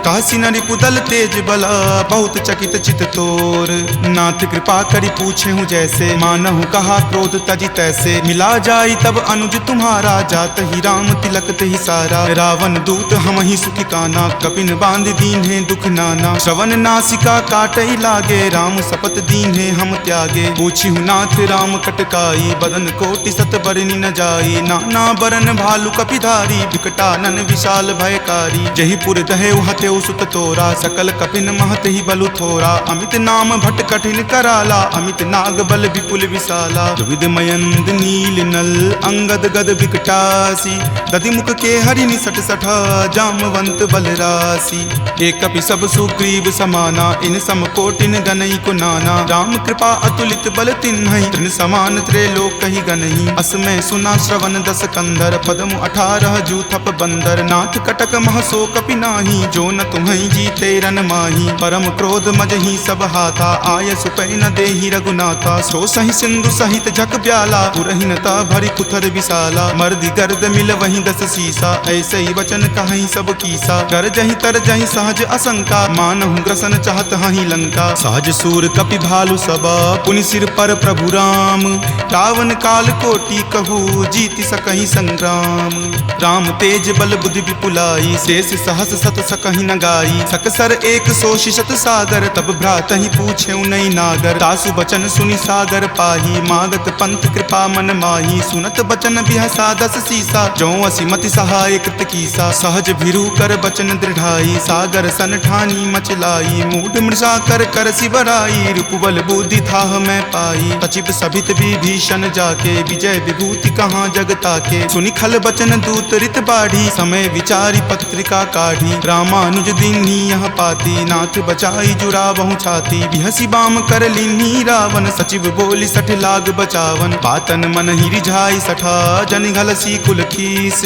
Speaker 1: कहसी न रिपुदल तेज बला, बहुत चकित चित तोर। नाथ कृपा करि पूछे हूँ जैसे, मानहु कहा क्रोध तजि तैसे। मिला जाई तब अनुज तुम्हारा, जात ही राम तिलक तेहि सारा। रावण दूत हम ही सुखी काना, कपिन बांध दीन्हे दुख नाना। श्रवण नासिका काटई लागे, राम शपथ दीन्हे हम त्यागे। पूछी हूँ नाथ राम कटकाई, बदन कोटि सत बरनी न जाई। नाना बरन भालु कपिधारी, विकटानन विशाल भयकारी। जहि पुर दहे हतेउ सुत तोरा, सकल कपिन महत ही बलु थोरा। अमित नाम भट कठिन कराला, अमित नाग बल विपुल विशाला। दुविध मयंद नील नल, अंगद गद विकटासी। दधि मुख के हरि निसट सठा, जामवंत बलरासी। एक कपि सब सुग्रीव समाना, इन सम कोटिन गनई को नाना। राम कृपा अतुलित बल तिन्हई, तृण समान त्रैलोक कहि गनहि। असमय सुना श्रवण दस कंधर, पदम 18 जूथप बंदर। नाथ कटक महसो कपि नाही, जो न तुम्हई जीते रन माही। परम क्रोध मजहि सब हाथा, आय सुपै न देहि रघुनाथा। सो सही सिंधु सहित झक ब्याला पुरहीनता भरी कुथर विशाला मर्द गर्द मिल वहीं 10 सीसा ऐसे ही वचन कहीं सब कीसा कर जही तर जही सहज असंका मानहु ग्रसन चाहत हही लंका सहज सूर कपि भालु सबा पुनि सिर पर प्रभु राम रावण काल कोटि कहू जीति सकहि संग्राम राम तेज बल बुद्धि विपुलाई शेष सहस सत सकहि न गाई सकसर एक सो शिशत सागर तब भ्रात ही पूछे नई नागर तासु बचन सुनि सागर पाही मागत पंथ कृपा मन माही सुनत बचन बिहसा 10 सीसा जो असिमति सहाय कृत कीसा सहज भिरु कर बचन दृढ़ाई सागर सन ठानी मचलाई मूढ़ मृषा कर कर सिबराई रूपबल बुद्धि थाह मैं पाई सचिव सभित विभीषण जाके विजय विभूति कहाँ जगता के सुनि खल बचन दूत रित बाढ़ी समय विचारी पत्रिका काढ़ी रामानुज दीन्ही यह पाती नाथ बचाई जुड़ा बहु छाती बिहसी बाम कर लीन्ही रावण सचिव बोली 60 लाग बचावन बातन मन ही रिझाई 60 जन घलसी कुल खीस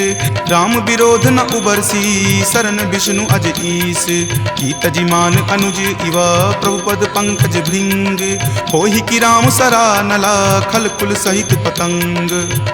Speaker 1: राम विरोध न उबरसी शरण विष्णु अज ईस की तजिमान अनुज इव प्रभुपद पंकज भृंग होहि की राम सरा नला खल कुल सहित पतंग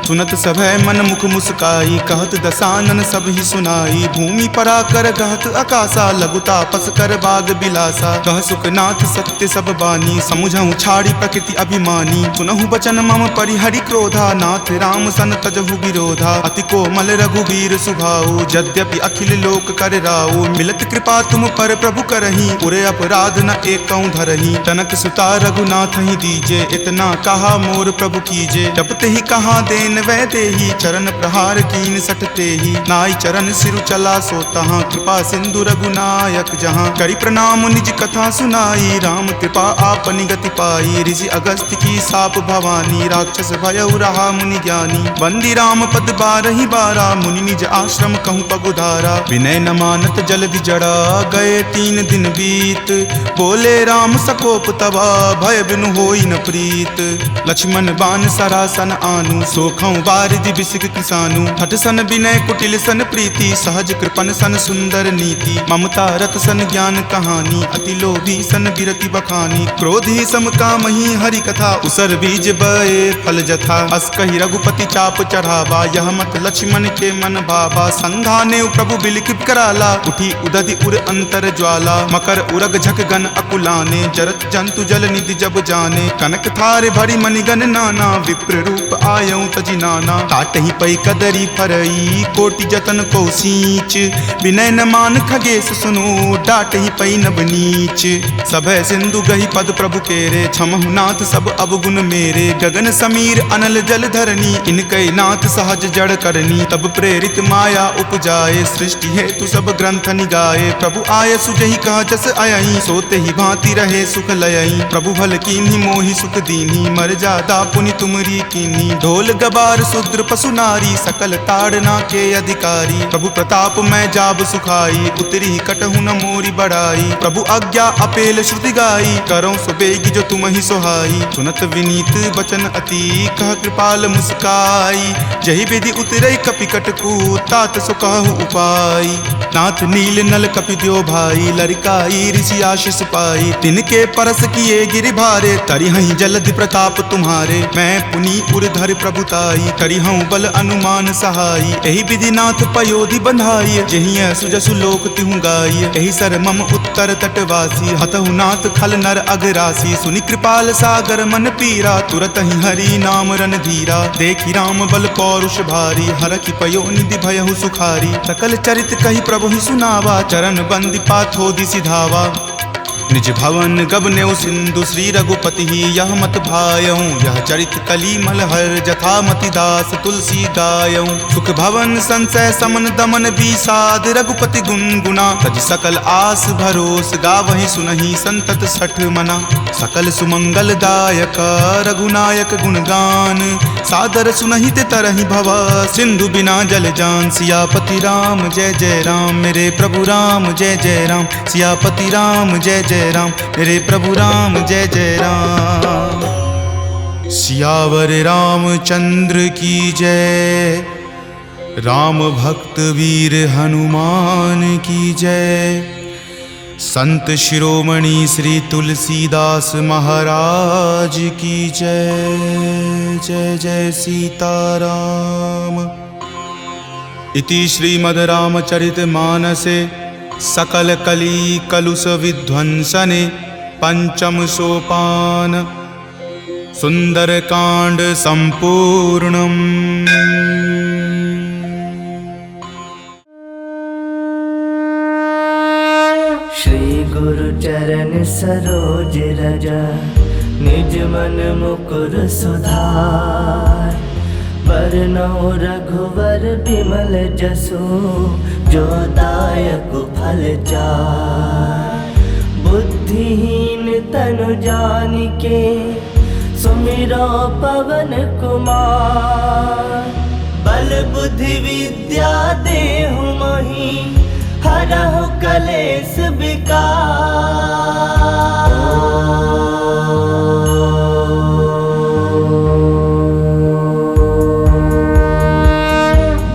Speaker 1: सुनत सभय मन मुख मुस्काई कहत दसानन सब ही सुनाई भूमि परा कर कहत आकाशा लघुता पस कर बाग बिलासा कह सुखनाथ सत्य सब बानी समुझहु छाड़ी प्रकृति अभिमानी सुनहु बचन मम परिहरि क्रोधा नाथ राम सन तजहु विरोधा अति कोमल रघुबीर सुभाऊ यद्यपि अखिल लोक कर राऊ मिलत कृपा तुम पर प्रभु करही उरे अपराध न एकौ धरही तनक सुता रघुनाथ ही दीजे इतना कहा मोर प्रभु कीजे जपते ही कहा देन वै देही चरण प्रहार कीन सटते ही नाई चरण सिरु चला सो तहाँ कृपा सिंधु रघुनायक जहाँ करी प्रणाम निज कथा सुनाई राम कृपा आपनि गति पाई ऋषि अगस्त्य की साप भवानी राक्षस भयउ रहा मुनि ज्ञानी बंदी राम पद 12 बारा मुनि निज आश्रम कहूँ पगुधारा विनय न मानत जलधि जड़ा गए 3 दिन बीत बोले राम सकोप तबा भय बिनु होई न प्रीत लक्ष्मण बान सरासन आनु सोखौ बारिधि बिसिक किसानु हठ सन विनय कुटिल सन प्रीति सहज कृपन सन सुंदर नीति ममता रत सन ज्ञान कहानी अति लोभी सन विरति बखानी क्रोधी सम कामहि हरि कथा उसर बीज बए फल जथा अस कहि रघुपति चाप चढ़ावा यह मत लक्ष्मण के मन भावा संघाने प्रभु बिलिख कराला उठी उदधि उर अंतर ज्वाला मकर उरग झक गन अकुलाने जरत जंतु जल निधि जब जाने कनक थार भरी मणिगन नाना विप्र रूप आयऊ तजि नाना ताटहि पै कदरी फरई कोटि जतन को सींच विनय न मान खगेश सुनो डाटहि पै नब नीच सभय सिंधु गहि पद प्रभु केरे क्षमहु नाथ सब अवगुण मेरे गगन समीर अनल जल धरनी इनकै नाथ सहज जड़ करनी तब प्रेरित माया उपजाए सृष्टि हेतु सब ग्रंथ निगाए प्रभु आय सुजहि कह जस अयहि सोते ही भांति रहे सुख लयहि प्रभु भल कीन्ही मोहि सुख दीन्ही मर जादा पुनि तुमरी कीन्ही ढोल गबार शूद्र पशु नारी सकल ताड़ना के अधिकारी प्रभु प्रताप मैं जाब सुखाई उतरी कटहु न मोरी बढ़ाई प्रभु आज्ञा अपेल श्रुति गाई करो सुबेगी जो तुम ही सोहाई सुनत विनीत बचन अति कह कृपाल मुस्काई जही विधि उतरई कपि कटकू तात सो कहु उपाय नाथ नील नल कपि द्यो भाई लरिकाई ऋषि आशीष पाई तिनके परस किए गिरि भारे तरिहहि जलधि प्रताप तुम्हारे मैं पुनि उर्धर प्रभुताई करिहऊँ बल अनुमान सहाई एहि विधि नाथ पयोधि बंधाई जहिय सुजसु लोक तिहु गाई एहि सर मम उत्तर तटवासी हतहु नाथ खल नर अगरासी सुनि कृपाल सागर मन पीरा तुरत ही हरि नाम रन धीरा देखि राम बल पौरुष भारी हरखि पयो निधि भयहु सुखारी सकल चरित कहि प्रभु ही सुनावा चरण बंदी पाथोदि सिधावा निज भवन गबनेउ सिंधु श्री रघुपति ही यह मत भायऊँ यह चरित कली मलहर जथा मति दास तुलसी गायऊँ सुख भवन संशय समन दमन विषाद रघुपति गुनगुना तज सकल आस भरोस गावहि सुनहि संतत 60 मना सकल सुमंगल दायक रघुनायक गुणगान सादर सुनहि ते तरहि भव सिंधु बिना जल जान सियापति राम जय जय राम मेरे प्रभु राम जय जय राम सियापति राम जय जय राम मेरे प्रभु राम जय जय राम सियावर रामचंद्र की जय राम भक्त वीर हनुमान की जय संत शिरोमणि श्री तुलसीदास महाराज की जय। जय जय सीताराम। इति श्रीमद्रामचरितमानसे सकल कली कलुष विध्वंसने पंचम सोपान सुंदरकांड संपूर्णम्।
Speaker 2: श्री गुरु चरण सरोज रज निज मन मुकुर सुधार। बरनौ रघुवर बिमल जसु जो दायक फल चार। बुद्धिहीन तनु जानिके सुमिरो पवन कुमार। बल बुद्धि विद्या देहु मोहि हरहु कलेश विकार।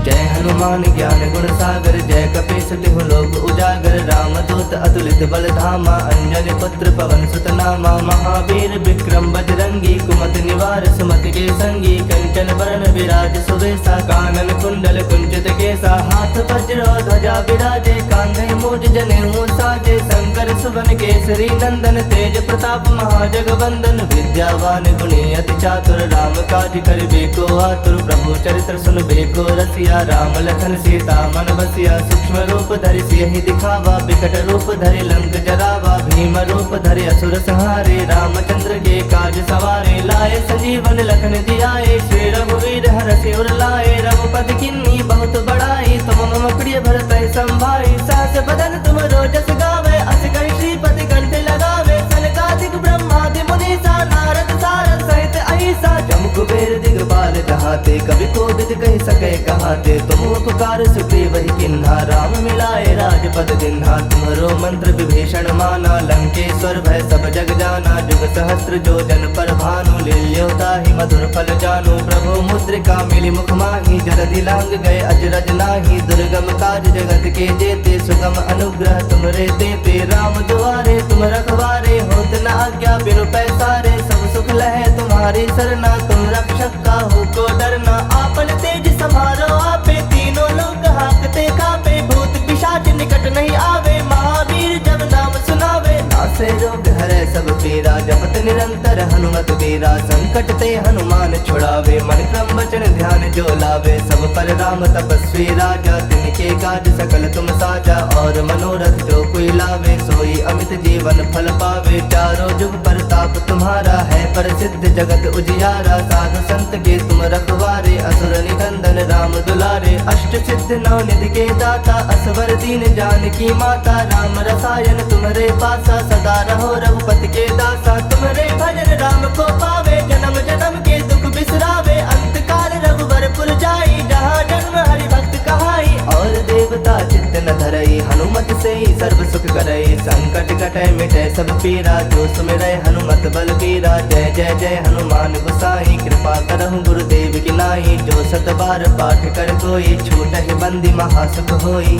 Speaker 2: जय हनुमान ज्ञान गुण सागर जय कपीस तिहु लोक उजागर। रामदूत अतुलित बल धामा अंजनी पुत्र पवन सुत नामा। महावीर विक्रम बजरंगी कुमति निवार सुमति के संगी। कंचन बरन विराज सुवेसा कानन कुंडल कुंचित केसा। हाथ वज्र ध्वजा विराजे कांधे मूज जनेऊ साजे। शंकर सुवन केसरी नंदन तेज प्रताप महाजगवंदन। विद्यावान गुणी अति चातुर राम काज करिबे को आतुर। प्रभु चरित्र सुनबे को रसिया राम लखन सीता मन बसिया। सूक्ष्म रूप धरि सियहि दिखावा बिकट रूप धरि लंक जरावा। भीम रूप धरि असुर संहारे रामचंद्र के काज सवारे। लाए संजीवन लखन जियाए श्री रघुवीर हरषि उर लाए। रघुपति किन्नी बहुत बड़ाई तुम मम प्रिय भरत संभाई। सहस बदन तुम रोजस गावे अस कहि श्रीपति कंठ लगावे। सनकादिक ब्रह्मादि मुनीसा नारद सारद सहित अहिसा। जम कुबेर दिगपाल कहाते कवि कोविद कहि सके कहाते। तुम उपकार सुग्रीव ही किन्हा राम मिलाए राजपद दिन्हा। तुम्हारो मंत्र विभीषण माना लंकेश्वर भय सब जग जाना। जुग सहस्त्र जो जन पर भानु लील्योता ही मधुर फल जानू। प्रभु मुद्रिका मिली मुख माही जलधि लांग गए अजरज नाही। दुर्गम काज जगत के जेते सुगम अनुग्रह तुमरे देते। राम दुआरे तुम रखवारे होत न आज्ञा बिनु पैसारे। सब सुख लहे तुम्हारी सरना तुम रक्षक काहू को डरना। आपन तेज समारो आपे तीनों लोग हाकते कापे। भूत पिशाच निकट नहीं आवे महावीर जब नाम सुनावे। नासे रोग हरे सब पीरा जपत निरंतर हनुमत वीरा। संकट ते हनुमान छुड़ावे मन क्रम वचन ध्यान जो लावे। सब पर राम तपस्वी राजा तिनके काज सकल तुम साजा। और मनोरथ जो कोई लावे सोई अमित जीवन फल पावे। चारों जुग परताप तुम्हारा है प्रसिद्ध जगत उजियारा। साधु संत के तुम रखवारे असुर निकंदन राम दुलारे। अष्ट सिद्ध नौ निधि के दाता असवर दीन जानकी माता। राम रसायन तुम्हारे पासा सदा रहो रघुपति के दासा। तुम्हारे भजन राम को पावे जन्म जन्म के दुख बिसरावे। अंत काल रघुवर पुर जाई जहाँ जन्म हरि भक्त कहाई। और देवता चित्त न धरई हनुमत से ही सर्व सुख करई। संकट कटे मिटे सब पीरा जो सुमिरै हनुमत बल बीरा। जय जय जय हनुमान गोसाई कृपा करहु गुरुदेव की नाई। जो सत बार पाठ कर कोई छूटहि बंदी महासुख होई।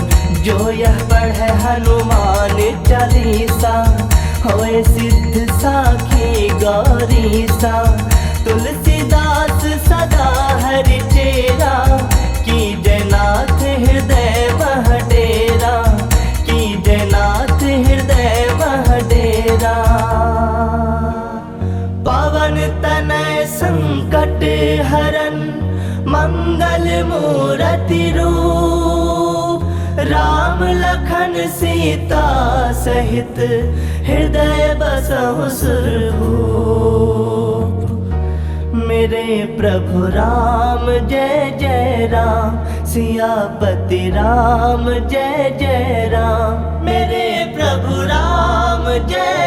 Speaker 2: जो यह पढ़े हनुमान चालीसा होए सिद्ध साखी गौरीसा। तुलसीदास सदा हरि चेरा की जयनाथ हृदय मह डेरा। की जयनाथ हृदय मह डेरा। पवन तनय संकट हरन मंगल मूरति रूप। राम लखन सीता सहित हृदय बसहु सुरभूप। मेरे प्रभु राम जय जय राम। सियापति राम जय जय राम। मेरे प्रभु राम जय